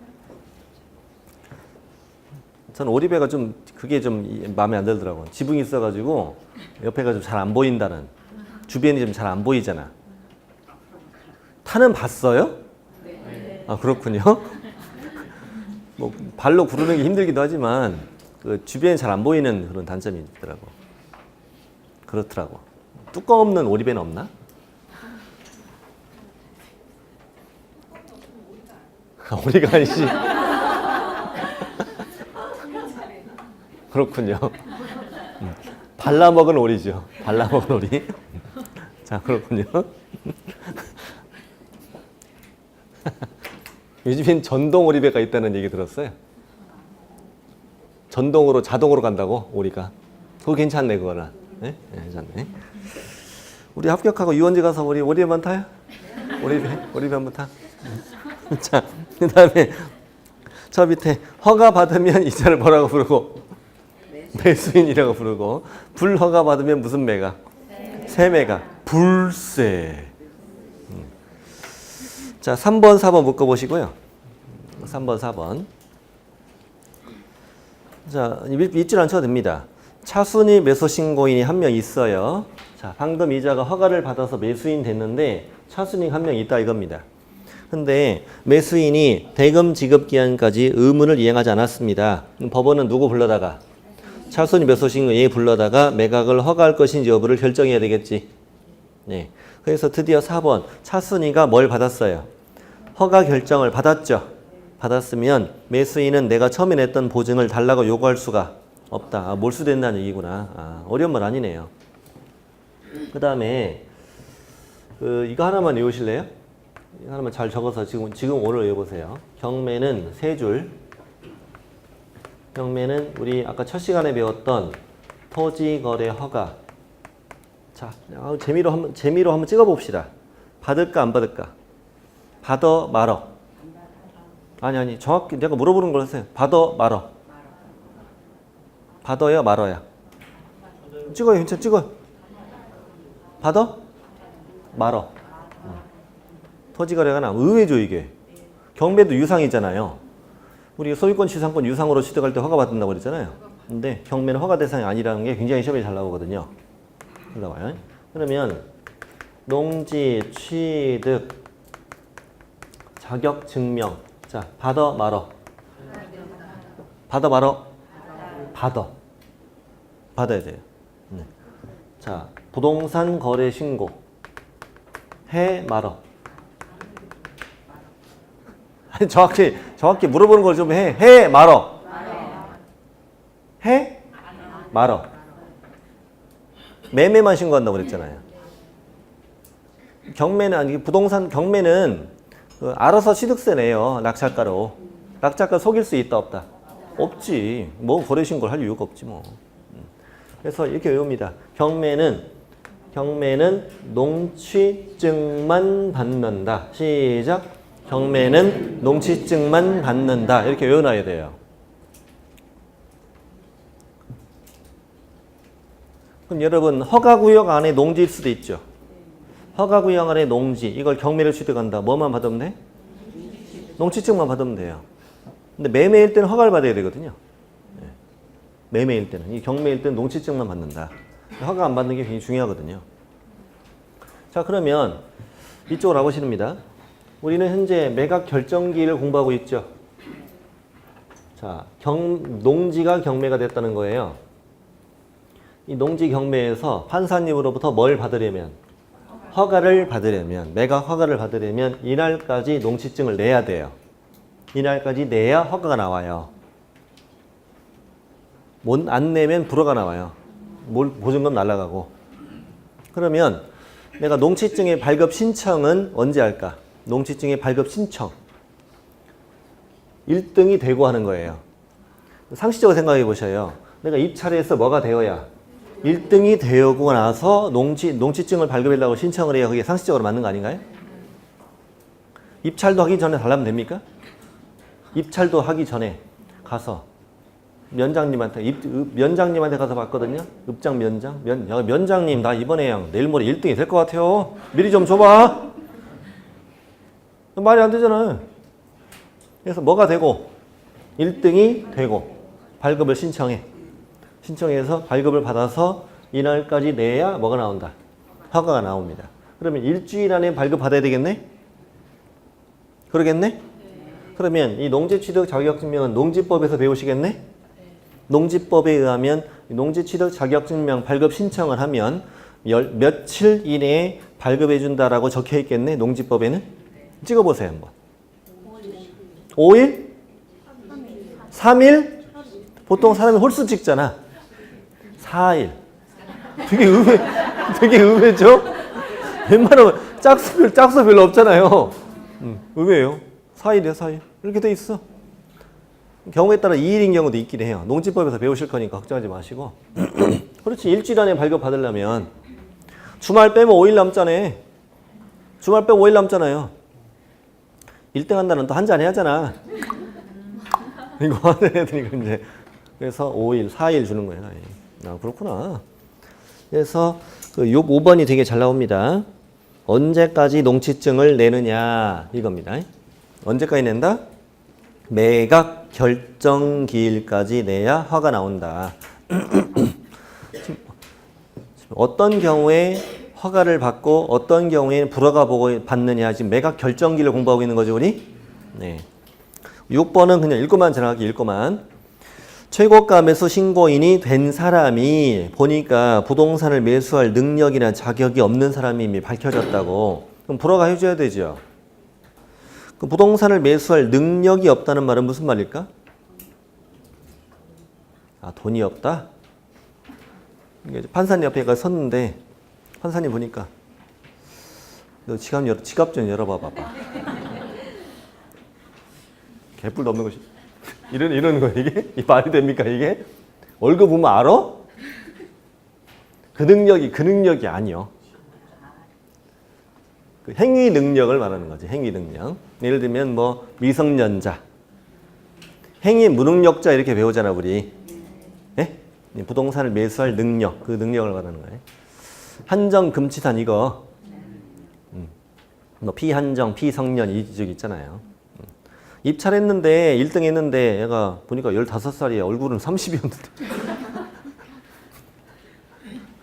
저는 오리배가 그게 좀 마음에 안 들더라고요. 지붕이 있어가지고 옆에가 좀 잘 안 보인다는. 주변이 좀 잘 안 보이잖아. 타는 봤어요? 아, 그렇군요. 뭐 발로 구르는 게 힘들기도 하지만 그 주변이 잘 안 보이는 그런 단점이 있더라고. 그렇더라고. 뚜껑 없는 오리배는 없나? 오리가 아니지. 그렇군요. 발라먹은 오리죠. 발라먹은 오리. 자, 그렇군요. 요즘엔 전동 오리배가 있다는 얘기 들었어요. 전동으로 자동으로 간다고 오리가. 그거 괜찮네 그거는. 네? 네, 괜찮네. 우리 합격하고 유원지 가서 우리 오리배만 타요? 오리배 한번 타. 자, 그다음에 저 밑에 허가 받으면 이 차를 뭐라고 부르고? 매수인이라고 부르고. 불허가 받으면 무슨 매각? 세매각. 불세. 자, 3번, 4번 묶어보시고요. 3번, 4번. 자, 밑줄 안 쳐도 됩니다. 차순위 매수신고인이 한 명 있어요. 자, 방금 이자가 허가를 받아서 매수인 됐는데 차순위 한 명 있다 이겁니다. 근데 매수인이 대금 지급 기한까지 의무를 이행하지 않았습니다. 법원은 누구 불러다가? 차순위 매수신고인 얘 불러다가 매각을 허가할 것인지 여부를 결정해야 되겠지. 네. 그래서 드디어 4번 차순위가 뭘 받았어요? 허가 결정을 받았죠. 받았으면 매수인은 내가 처음에 냈던 보증을 달라고 요구할 수가 없다. 아, 몰수된다는 얘기구나. 아, 어려운 말 아니네요. 그 다음에 이거 하나만 외우실래요? 이거 하나만 잘 적어서 지금 오늘 외워보세요. 경매는 세 줄. 경매는 우리 아까 첫 시간에 배웠던 토지거래 허가. 자, 재미로 한번 찍어봅시다. 받을까 안 받을까? 받어 말어. 아니 정확히 내가 물어보는 걸 하세요. 받어 말어. 받어야 말어야. 찍어요. 괜찮아. 찍어요. 받어 말어. 토지거래가 의외죠 이게. 경매도 유상이잖아요. 우리 소유권 취상권 유상으로 취득할 때 허가 받는다고 그랬잖아요. 근데 경매는 허가 대상이 아니라는 게 굉장히 시험에 잘 나오거든요. 나와요. 그러면 농지 취득 자격 증명. 자, 받아 말어. 받아 말어. 받아야 돼요. 네. 자, 부동산 거래 신고. 해 말어. 정확히 물어보는 걸 좀 해. 해 말어. 해 말어. 매매만 신고한다고 그랬잖아요. 경매는 아니 부동산 경매는 알아서 취득세 내요. 낙찰가로. 낙찰가 속일 수 있다 없다? 없지. 뭐 거래 신고를 할 이유가 없지 뭐. 그래서 이렇게 외웁니다. 경매는 농취증만 받는다. 시작. 경매는 농취증만 받는다. 이렇게 외워놔야 돼요. 그럼 여러분 허가구역 안에 농지일 수도 있죠. 허가구역 안에 농지 이걸 경매를 취득한다. 뭐만 받으면 돼? 농취증만 받으면 돼요. 근데 매매일 때는 허가를 받아야 되거든요. 네. 매매일 때는. 이 경매일 때는 농취증만 받는다. 허가 안 받는 게 굉장히 중요하거든요. 자, 그러면 이쪽으로 와보십니다. 우리는 현재 매각 결정기일을 공부하고 있죠. 자, 농지가 경매가 됐다는 거예요. 이 농지 경매에서 판사님으로부터 뭘 받으려면 허가를 받으려면 매각 허가를 받으려면 이날까지 농취증을 내야 돼요. 이날까지 내야 허가가 나와요. 안 내면 불허가 나와요. 보증금 날라가고. 그러면 내가 농취증의 발급 신청은 언제 할까? 농취증의 발급 신청. 1등이 되고 하는 거예요. 상식적으로 생각해 보셔요. 내가 입찰해서 뭐가 되어야 1등이 되고 나서 농취증을 발급하려고 신청을 해야 그게 상식적으로 맞는 거 아닌가요? 입찰도 하기 전에 달라면 됩니까? 입찰도 하기 전에 가서 면장님한테 가서 봤거든요. 읍장 면장님 나 이번에 내일 모레 1등이 될 것 같아요. 미리 좀 줘봐. 말이 안 되잖아요. 그래서 뭐가 되고 1등이 되고 발급을 신청해서 발급을 받아서 이날까지 내야 뭐가 나온다? 허가가 나옵니다. 그러면 일주일 안에 발급 받아야 되겠네? 그러겠네? 그러면 이 농지취득 자격증명은 농지법에서 배우시겠네? 농지법에 의하면 농지취득 자격증명 발급 신청을 하면 며칠 이내에 발급해 준다라고 적혀 있겠네? 농지법에는? 찍어보세요 한번. 5일? 3일? 보통 사람이 홀수 찍잖아. 4일. 되게 의외죠? 웬만하면 짝수 별로 없잖아요. 의외예요. 4일이야 4일. 이렇게 돼 있어. 경우에 따라 2일인 경우도 있긴 해요. 농지법에서 배우실 거니까 걱정하지 마시고. 그렇지. 일주일 안에 발급 받으려면 주말 빼면 5일 남잖아요. 주말 빼면 5일 남잖아요. 1등 한다는 또 한 잔 해야잖아. 이거 하는 애들이니까 이제. 그래서 5일, 4일 주는 거예요. 아, 그렇구나. 그래서 그 5번이 되게 잘 나옵니다. 언제까지 농취증을 내느냐 이겁니다. 언제까지 낸다? 매각 결정기일까지 내야 허가 나온다. 어떤 경우에 허가를 받고 어떤 경우에 불허가 받느냐 지금 매각 결정기를 공부하고 있는 거죠 우리? 네. 6번은 그냥 읽고만 지나가기 읽고만. 최고가 매수 신고인이 된 사람이 보니까 부동산을 매수할 능력이나 자격이 없는 사람이 이미 밝혀졌다고. 그럼 불허가 해줘야 되죠. 그 부동산을 매수할 능력이 없다는 말은 무슨 말일까? 아, 돈이 없다? 판사님 옆에 가 섰는데 판사님 보니까 너 지갑 좀 열어봐 봐봐. 개뿔도 없는 것이 이런 거 이게? 이 말이 됩니까 이게? 월급 보면 알아? 그 능력이 아니요. 그 행위 능력을 말하는 거지. 행위 능력. 예를 들면 뭐 미성년자, 행위 무능력자 이렇게 배우잖아 우리. 예? 부동산을 매수할 능력, 그 능력을 말하는 거예요. 한정 금치산 이거. 뭐 피한정, 피성년 이쪽 있잖아요. 입찰했는데 1등 했는데 얘가 보니까 15살이야. 얼굴은 30이었는데.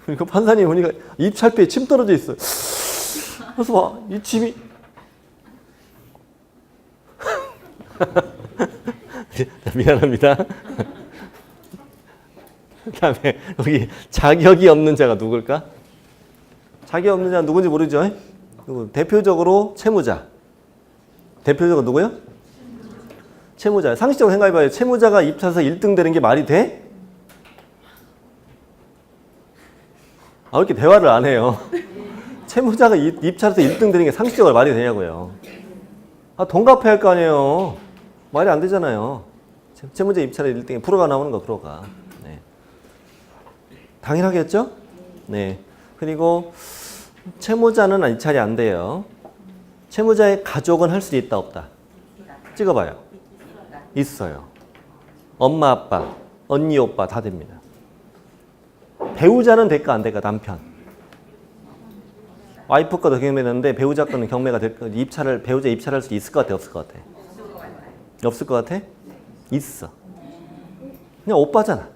그러니까 판사님 보니까 입찰표에 침 떨어져 있어요. 그래서 봐, 이 침이 미안합니다. 그다음에 여기 자격이 없는 자가 누굴까? 자격 없는 자가 누군지 모르죠? 대표적으로 채무자. 대표적으로 누구요? 채무자. 상식적으로 생각해봐요. 채무자가 입찰해서 1등 되는 게 말이 돼? 아, 왜 이렇게 대화를 안 해요? 채무자가 입찰해서 1등 되는 게 상식적으로 말이 되냐고요. 아, 돈 갚아야 할 거 아니에요. 말이 안 되잖아요. 채무자 입찰에 1등에 불허가 나오는 거, 불허가. 네. 당연하겠죠? 네. 그리고 채무자는 입찰이 안 돼요. 채무자의 가족은 할 수 있다, 없다? 찍어봐요. 있어요. 엄마, 아빠, 언니, 오빠 다 됩니다. 배우자는 될까, 안 될까, 남편. 와이프 거도 경매되는데 배우자 거는 경매가 될 거, 배우자 입찰할 수 있을 것 같아, 없을 것 같아? 없을 것 같아? 있어. 그냥 오빠잖아.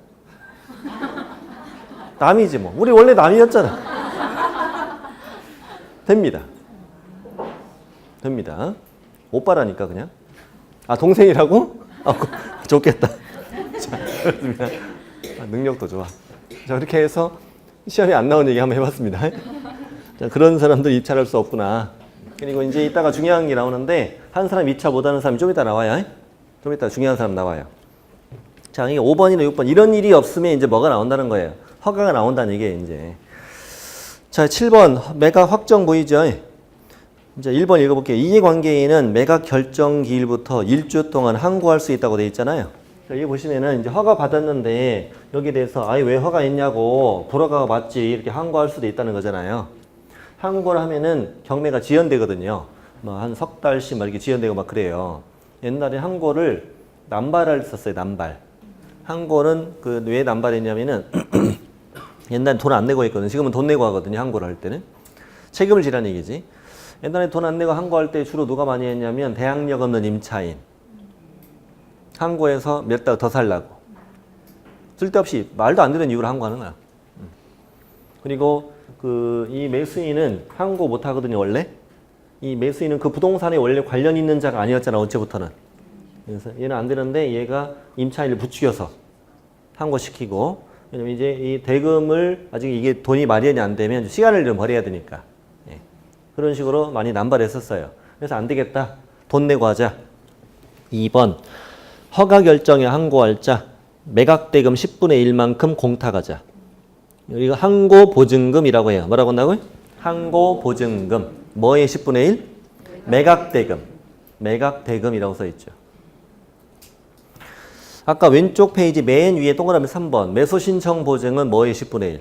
남이지 뭐. 우리 원래 남이었잖아. 됩니다. 됩니다. 오빠라니까 그냥. 아, 동생이라고? 아, 좋겠다. 자, 그렇습니다. 아, 능력도 좋아. 자, 이렇게 해서 시험에 안 나온 얘기 한번 해봤습니다. 자, 그런 사람들 입찰할 수 없구나. 그리고 이제 이따가 중요한 게 나오는데 한 사람 입찰 못하는 사람이 좀 이따 나와요. 좀 이따 중요한 사람 나와요. 자, 이게 5번이나 6번 이런 일이 없으면 이제 뭐가 나온다는 거예요. 허가가 나온다는 얘기예요, 이제. 자, 7번 매각 확정 보이죠? 이제 1번 읽어볼게요. 이해관계인은 매각 결정 기일부터 1주 동안 항고할 수 있다고 돼 있잖아요. 여기 보시면은 이제 허가 받았는데 여기에 대해서 아니 왜 허가 있냐고 돌아가 맞지 이렇게 항고할 수도 있다는 거잖아요. 항고를 하면은 경매가 지연되거든요. 뭐 한 석 달씩 막 이렇게 지연되고 막 그래요. 옛날에 항고를 남발을 썼어요. 남발. 항고는 그 왜 남발했냐면은 옛날에 돈 안 내고 했거든요. 지금은 돈 내고 하거든요. 항고를 할 때는. 책임을 지라는 얘기지. 옛날에 돈 안 내고 항고할 때 주로 누가 많이 했냐면 대항력 없는 임차인. 항고해서 몇 달 더 살라고. 쓸데없이 말도 안 되는 이유로 항고하는 거야. 그리고 이 매수인은 항고 못 하거든요, 원래. 이 매수인은 그 부동산에 원래 관련 있는 자가 아니었잖아, 어째부터는. 그래서 얘는 안 되는데 얘가 임차인을 부추겨서 항고시키고, 왜냐면 이제 이 대금을 아직 이게 돈이 마련이 안 되면 시간을 좀 벌여야 되니까. 예. 그런 식으로 많이 남발했었어요. 그래서 안 되겠다. 돈 내고 하자. 2번. 허가 결정에 항고할 자. 매각대금 10분의 1만큼 공탁하자. 여기가 항고 보증금이라고 해요. 뭐라고 한다고요? 항고 보증금. 뭐의 10분의 1? 매각대금. 매각대금이라고 써 있죠. 아까 왼쪽 페이지 맨 위에 동그라미 3번. 매수 신청 보증은 뭐의 10분의 1?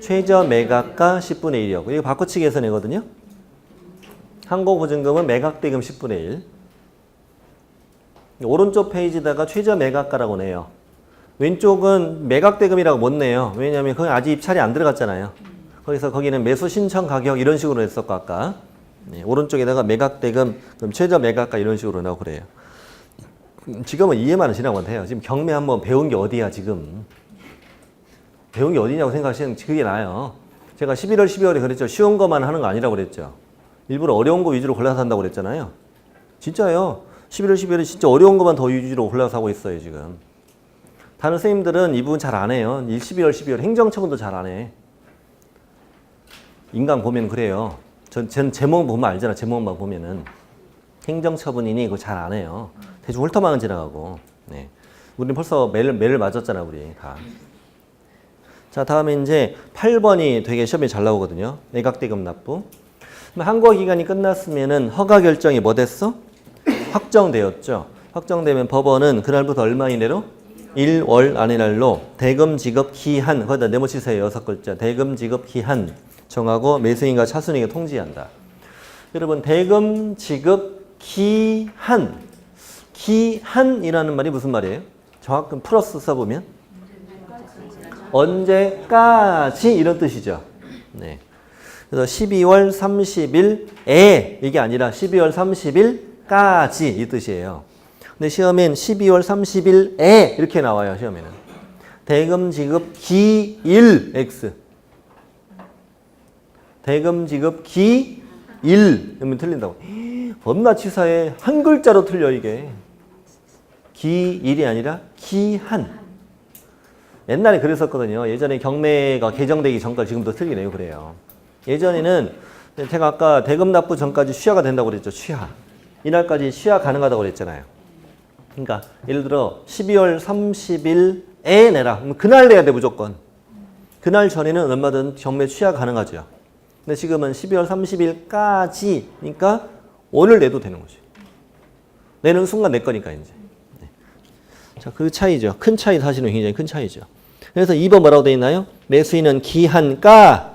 최저 매각가 10분의 1이었고. 이거 바꿔치기해서 내거든요. 항고 보증금은 매각대금 10분의 1. 오른쪽 페이지다가 최저 매각가라고 내요. 왼쪽은 매각대금이라고 못 내요. 왜냐하면 거기 아직 입찰이 안 들어갔잖아요. 거기서 거기는 매수 신청 가격 이런 식으로 했었고 아까. 네, 오른쪽에다가 매각대금, 그럼 최저 매각가 이런 식으로 나오고 그래요. 지금은 이해만 하시라고 해요. 지금 경매 한번 배운 게 어디야 지금. 배운 게 어디냐고 생각하시면 그게 나아요. 제가 11월, 12월에 그랬죠. 쉬운 것만 하는 거 아니라고 그랬죠. 일부러 어려운 거 위주로 골라서 한다고 그랬잖아요. 진짜요. 11월, 12월에 진짜 어려운 것만 더 위주로 골라서 하고 있어요 지금. 다른 선생님들은 이 부분 잘 안 해요. 12월, 12월 행정처분도 잘 안 해. 인강 보면 그래요. 전 제목 보면 알잖아. 제목만 보면은. 행정처분이니 그거 잘 안 해요. 대충 훑어만 지나가고. 네. 우리는 벌써 매를 맞았잖아, 우리 다. 자, 다음에 이제 8번이 되게 시험에 잘 나오거든요. 매각대금 납부. 항고 기간이 끝났으면은 허가 결정이 뭐 됐어? 확정되었죠. 확정되면 법원은 그날부터 얼마 이내로? 1월 안의 날로 대금 지급 기한, 거기다 네모치세요. 6글자. 대금 지급 기한 정하고 매수인과 차순위에게 통지한다. 여러분, 대금 지급 기한. 기한이라는 말이 무슨 말이에요? 정확히 플러스 써보면? 언제까지 이런 뜻이죠. 네. 그래서 12월 30일에 이게 아니라 12월 30일까지 이 뜻이에요. 근데 시험엔 12월 30일에 이렇게 나와요. 시험에는. 대금 지급 기일 X. 대금 지급 기일 이러면 틀린다고. 법나치사에 한 글자로 틀려 이게. 기일이 아니라 기한. 옛날에 그랬었거든요. 예전에 경매가 개정되기 전까지 지금도 틀리네요. 그래요. 예전에는 제가 아까 대금 납부 전까지 취하가 된다고 그랬죠. 취하. 이날까지 취하 가능하다고 그랬잖아요. 그러니까 예를 들어 12월 30일에 내라. 그럼 그날 내야 돼 무조건. 그날 전에는 얼마든 경매 취하 가능하죠. 근데 지금은 12월 30일까지 그러니까 오늘 내도 되는 거죠. 내는 순간 내 거니까 이제. 네. 자, 그 차이죠. 큰 차이 사실은 굉장히 큰 차이죠. 그래서 2번 뭐라고 되어 있나요? 매수인은 기한까지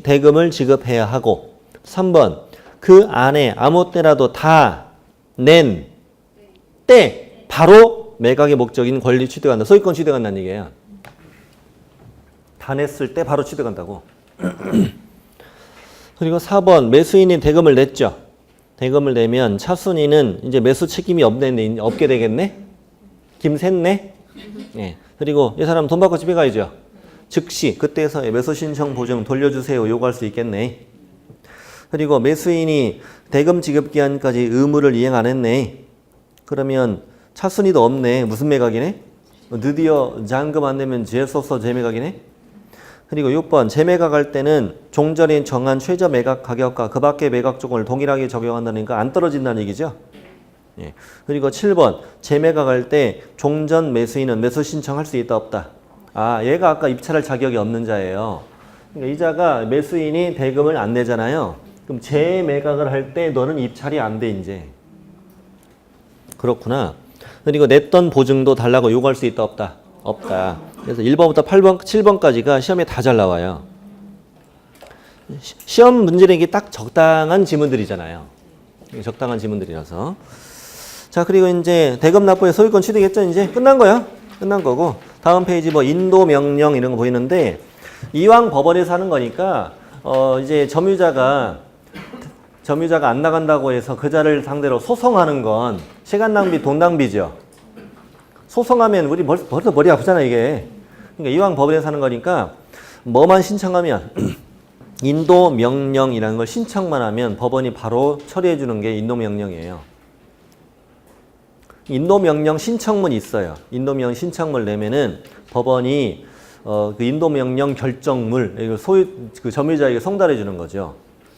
대금을 지급해야 하고 3번 그 안에 아무 때라도 다 낸 때 바로 매각의 목적인 권리 취득한다. 소유권 취득한다는 얘기예요. 다 냈을 때 바로 취득한다고. 그리고 4번 매수인이 대금을 냈죠. 대금을 내면 차순위는 이제 매수 책임이 없게 되겠네. 김샜네. 네. 그리고 이 사람 돈 받고 집에 가야죠. 즉시 그때에서 매수 신청 보증 돌려주세요 요구할 수 있겠네. 그리고 매수인이 대금 지급 기한까지 의무를 이행 안 했네. 그러면 차순위도 없네. 무슨 매각이네? 드디어 잔금 안 내면 재수없어 재매각이네. 그리고 6번 재매각할 때는 종전인 정한 최저 매각 가격과 그 밖의 매각 조건을 동일하게 적용한다니까 안 떨어진다는 얘기죠. 예. 그리고 7번 재매각할 때 종전 매수인은 매수 신청할 수 있다 없다. 아, 얘가 아까 입찰할 자격이 없는 자예요. 그러니까 이 자가 매수인이 대금을 안 내잖아요. 그럼 재매각을 할 때 너는 입찰이 안 돼 이제. 그렇구나. 그리고 냈던 보증도 달라고 요구할 수 있다 없다. 없다. 그래서 1번부터 8번, 7번까지가 시험에 다 잘 나와요. 시험 문제는 이게 딱 적당한 지문들이잖아요. 적당한 지문들이라서. 자, 그리고 이제 대금 납부의 소유권 취득했죠. 이제 끝난 거야. 끝난 거고. 다음 페이지 뭐 인도 명령 이런 거 보이는데 이왕 법원에서 하는 거니까 이제 점유자가 안 나간다고 해서 그 자를 상대로 소송하는 건 시간 낭비, 돈 낭비죠. 소송하면 우리 벌써 머리 아프잖아 이게. 그러니까 이왕 법원에서 하는 거니까 뭐만 신청하면 인도 명령이라는 걸 신청만 하면 법원이 바로 처리해 주는 게 인도 명령이에요. 인도 명령 신청문이 있어요. 인도 명령 신청문을 내면은 법원이 그 인도 명령 결정물 이걸 그 점유자에게 송달해 주는 거죠.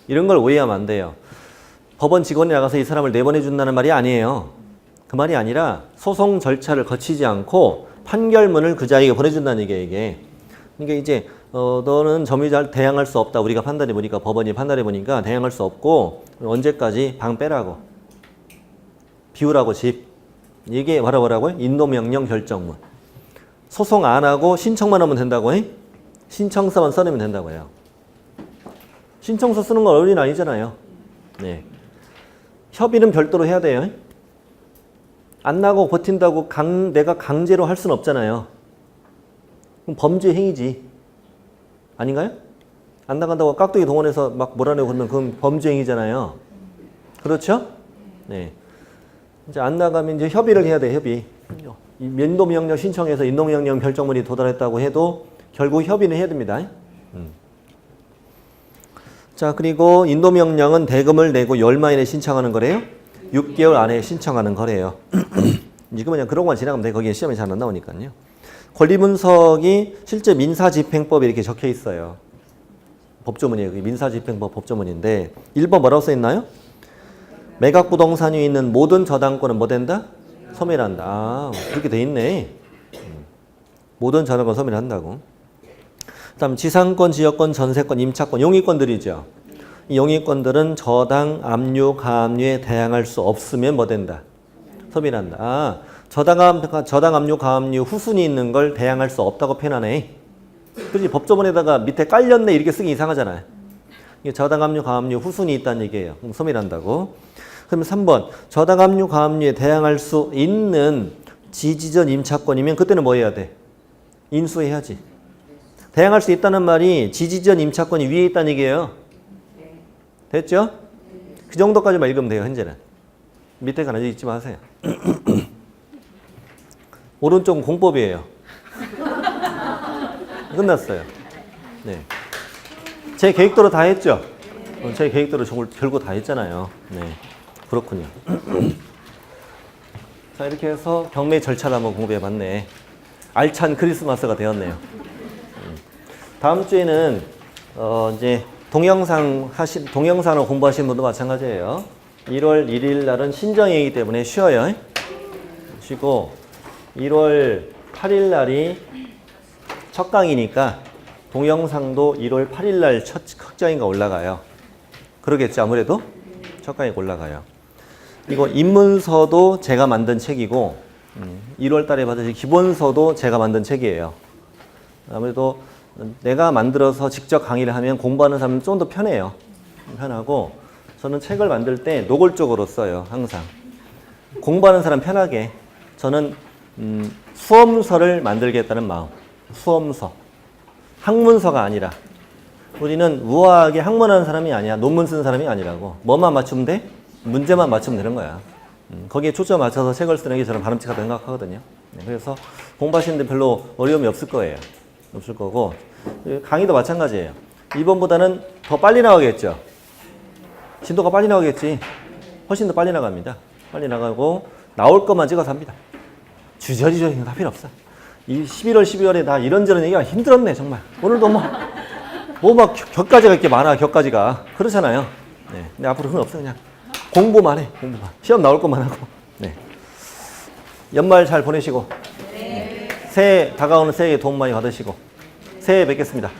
이런 걸 오해하면 안 돼요. 법원 직원이 나가서 이 사람을 내보내 준다는 말이 아니에요. 그 말이 아니라 소송 절차를 거치지 않고 판결문을 그 자에게 보내준다는 얘기예요, 이게. 그러니까 이제 너는 점유자를 대항할 수 없다. 우리가 판단해 보니까 법원이 판단해 보니까 대항할 수 없고 언제까지 방 빼라고. 비우라고 집. 이게 바로 뭐라고요? 인도명령 결정문. 소송 안 하고 신청만 하면 된다고 해? 신청서만 써내면 된다고 해요. 신청서 쓰는 건 어린이 아니잖아요. 네. 협의는 별도로 해야 돼요. 안 나고 버틴다고 내가 강제로 할 수는 없잖아요. 그럼 범죄 행위지. 아닌가요? 안 나간다고 깍두기 동원해서 막 몰아내고 그러면 그건 범죄 행위잖아요. 그렇죠? 네. 이제 안 나가면 이제 협의를 해야 돼, 협의. 인도명령 신청해서 인도명령 결정문이 도달했다고 해도 결국 협의는 해야 됩니다. 자, 그리고 인도명령은 대금을 내고 열마 이내에 신청하는 거래요. 6개월 안에 신청하는 거래요. 이거 그냥 그런 것만 지나가면 돼. 거기에 시험에 잘 안 나오니까요. 권리분석이 실제 민사집행법에 이렇게 적혀 있어요. 법조문이에요. 민사집행법 법조문인데 1번 뭐라고 써 있나요? 매각부동산 위에 있는 모든 저당권은 뭐 된다? 소멸한다. 아, 그렇게 돼 있네. 모든 저당권 소멸한다고. 그다음 지상권, 지역권, 전세권, 임차권, 용의권들이죠. 이 용의권들은 저당, 압류, 가압류에 대항할 수 없으면 뭐 된다? 소멸한다. 아, 저당, 압류, 가압류 후순위 있는 걸 대항할 수 없다고 표현하네. 그렇지? 법조문에다가 밑에 깔렸네 이렇게 쓰기 이상하잖아요. 이게 저당, 압류, 가압류 후순위 있다는 얘기예요. 그럼 소멸한다고. 그러면 3번 저당, 압류, 가압류에 대항할 수 있는 지지전 임차권이면 그때는 뭐 해야 돼? 인수해야지. 대항할 수 있다는 말이 지지전 임차권이 위에 있다는 얘기예요. 됐죠? 그 정도까지만 읽으면 돼요. 현재는. 밑에 가나 잊지 마세요. 오른쪽은 공법이에요. 끝났어요. 네. 제 계획대로 다 했죠? 제 계획대로 결국 다 했잖아요. 네. 그렇군요. 자, 이렇게 해서 경매 절차를 한번 공부해 봤네. 알찬 크리스마스가 되었네요. 다음 주에는 이제 동영상을 공부하시는 분도 마찬가지예요. 1월 1일 날은 신정이기 때문에 쉬어요. 쉬고 1월 8일 날이 첫 강의니까 동영상도 1월 8일 날 첫 강의가 올라가요. 그러겠죠, 아무래도 첫 강의가 올라가요. 그리고 입문서도 제가 만든 책이고 1월 달에 받으실 기본서도 제가 만든 책이에요. 아무래도 내가 만들어서 직접 강의를 하면 공부하는 사람은 좀 더 편해요. 편하고 저는 책을 만들 때 노골적으로 써요. 항상. 공부하는 사람 편하게. 저는 수험서를 만들겠다는 마음. 수험서. 학문서가 아니라. 우리는 우아하게 학문하는 사람이 아니야. 논문 쓰는 사람이 아니라고. 뭐만 맞추면 돼? 문제만 맞추면 되는 거야. 거기에 초점 맞춰서 책을 쓰는 게 저는 바람직하다고 생각하거든요. 네, 그래서 공부하시는데 별로 어려움이 없을 거예요. 없을 거고 강의도 마찬가지예요. 이번보다는 더 빨리 나가겠죠. 진도가 빨리 나가겠지. 훨씬 더 빨리 나갑니다. 빨리 나가고 나올 것만 찍어서 합니다. 주저리저리 다 필요 없어. 이 11월, 12월에 나 이런저런 얘기가 힘들었네 정말. 오늘도 막 격가지가 이렇게 많아. 격가지가 그렇잖아요. 네. 근데 앞으로 그건 없어. 그냥 공부만 해. 공부만. 시험 나올 것만 하고 네. 연말 잘 보내시고 새해 다가오는 새해에 도움 많이 받으시고 새해에 뵙겠습니다.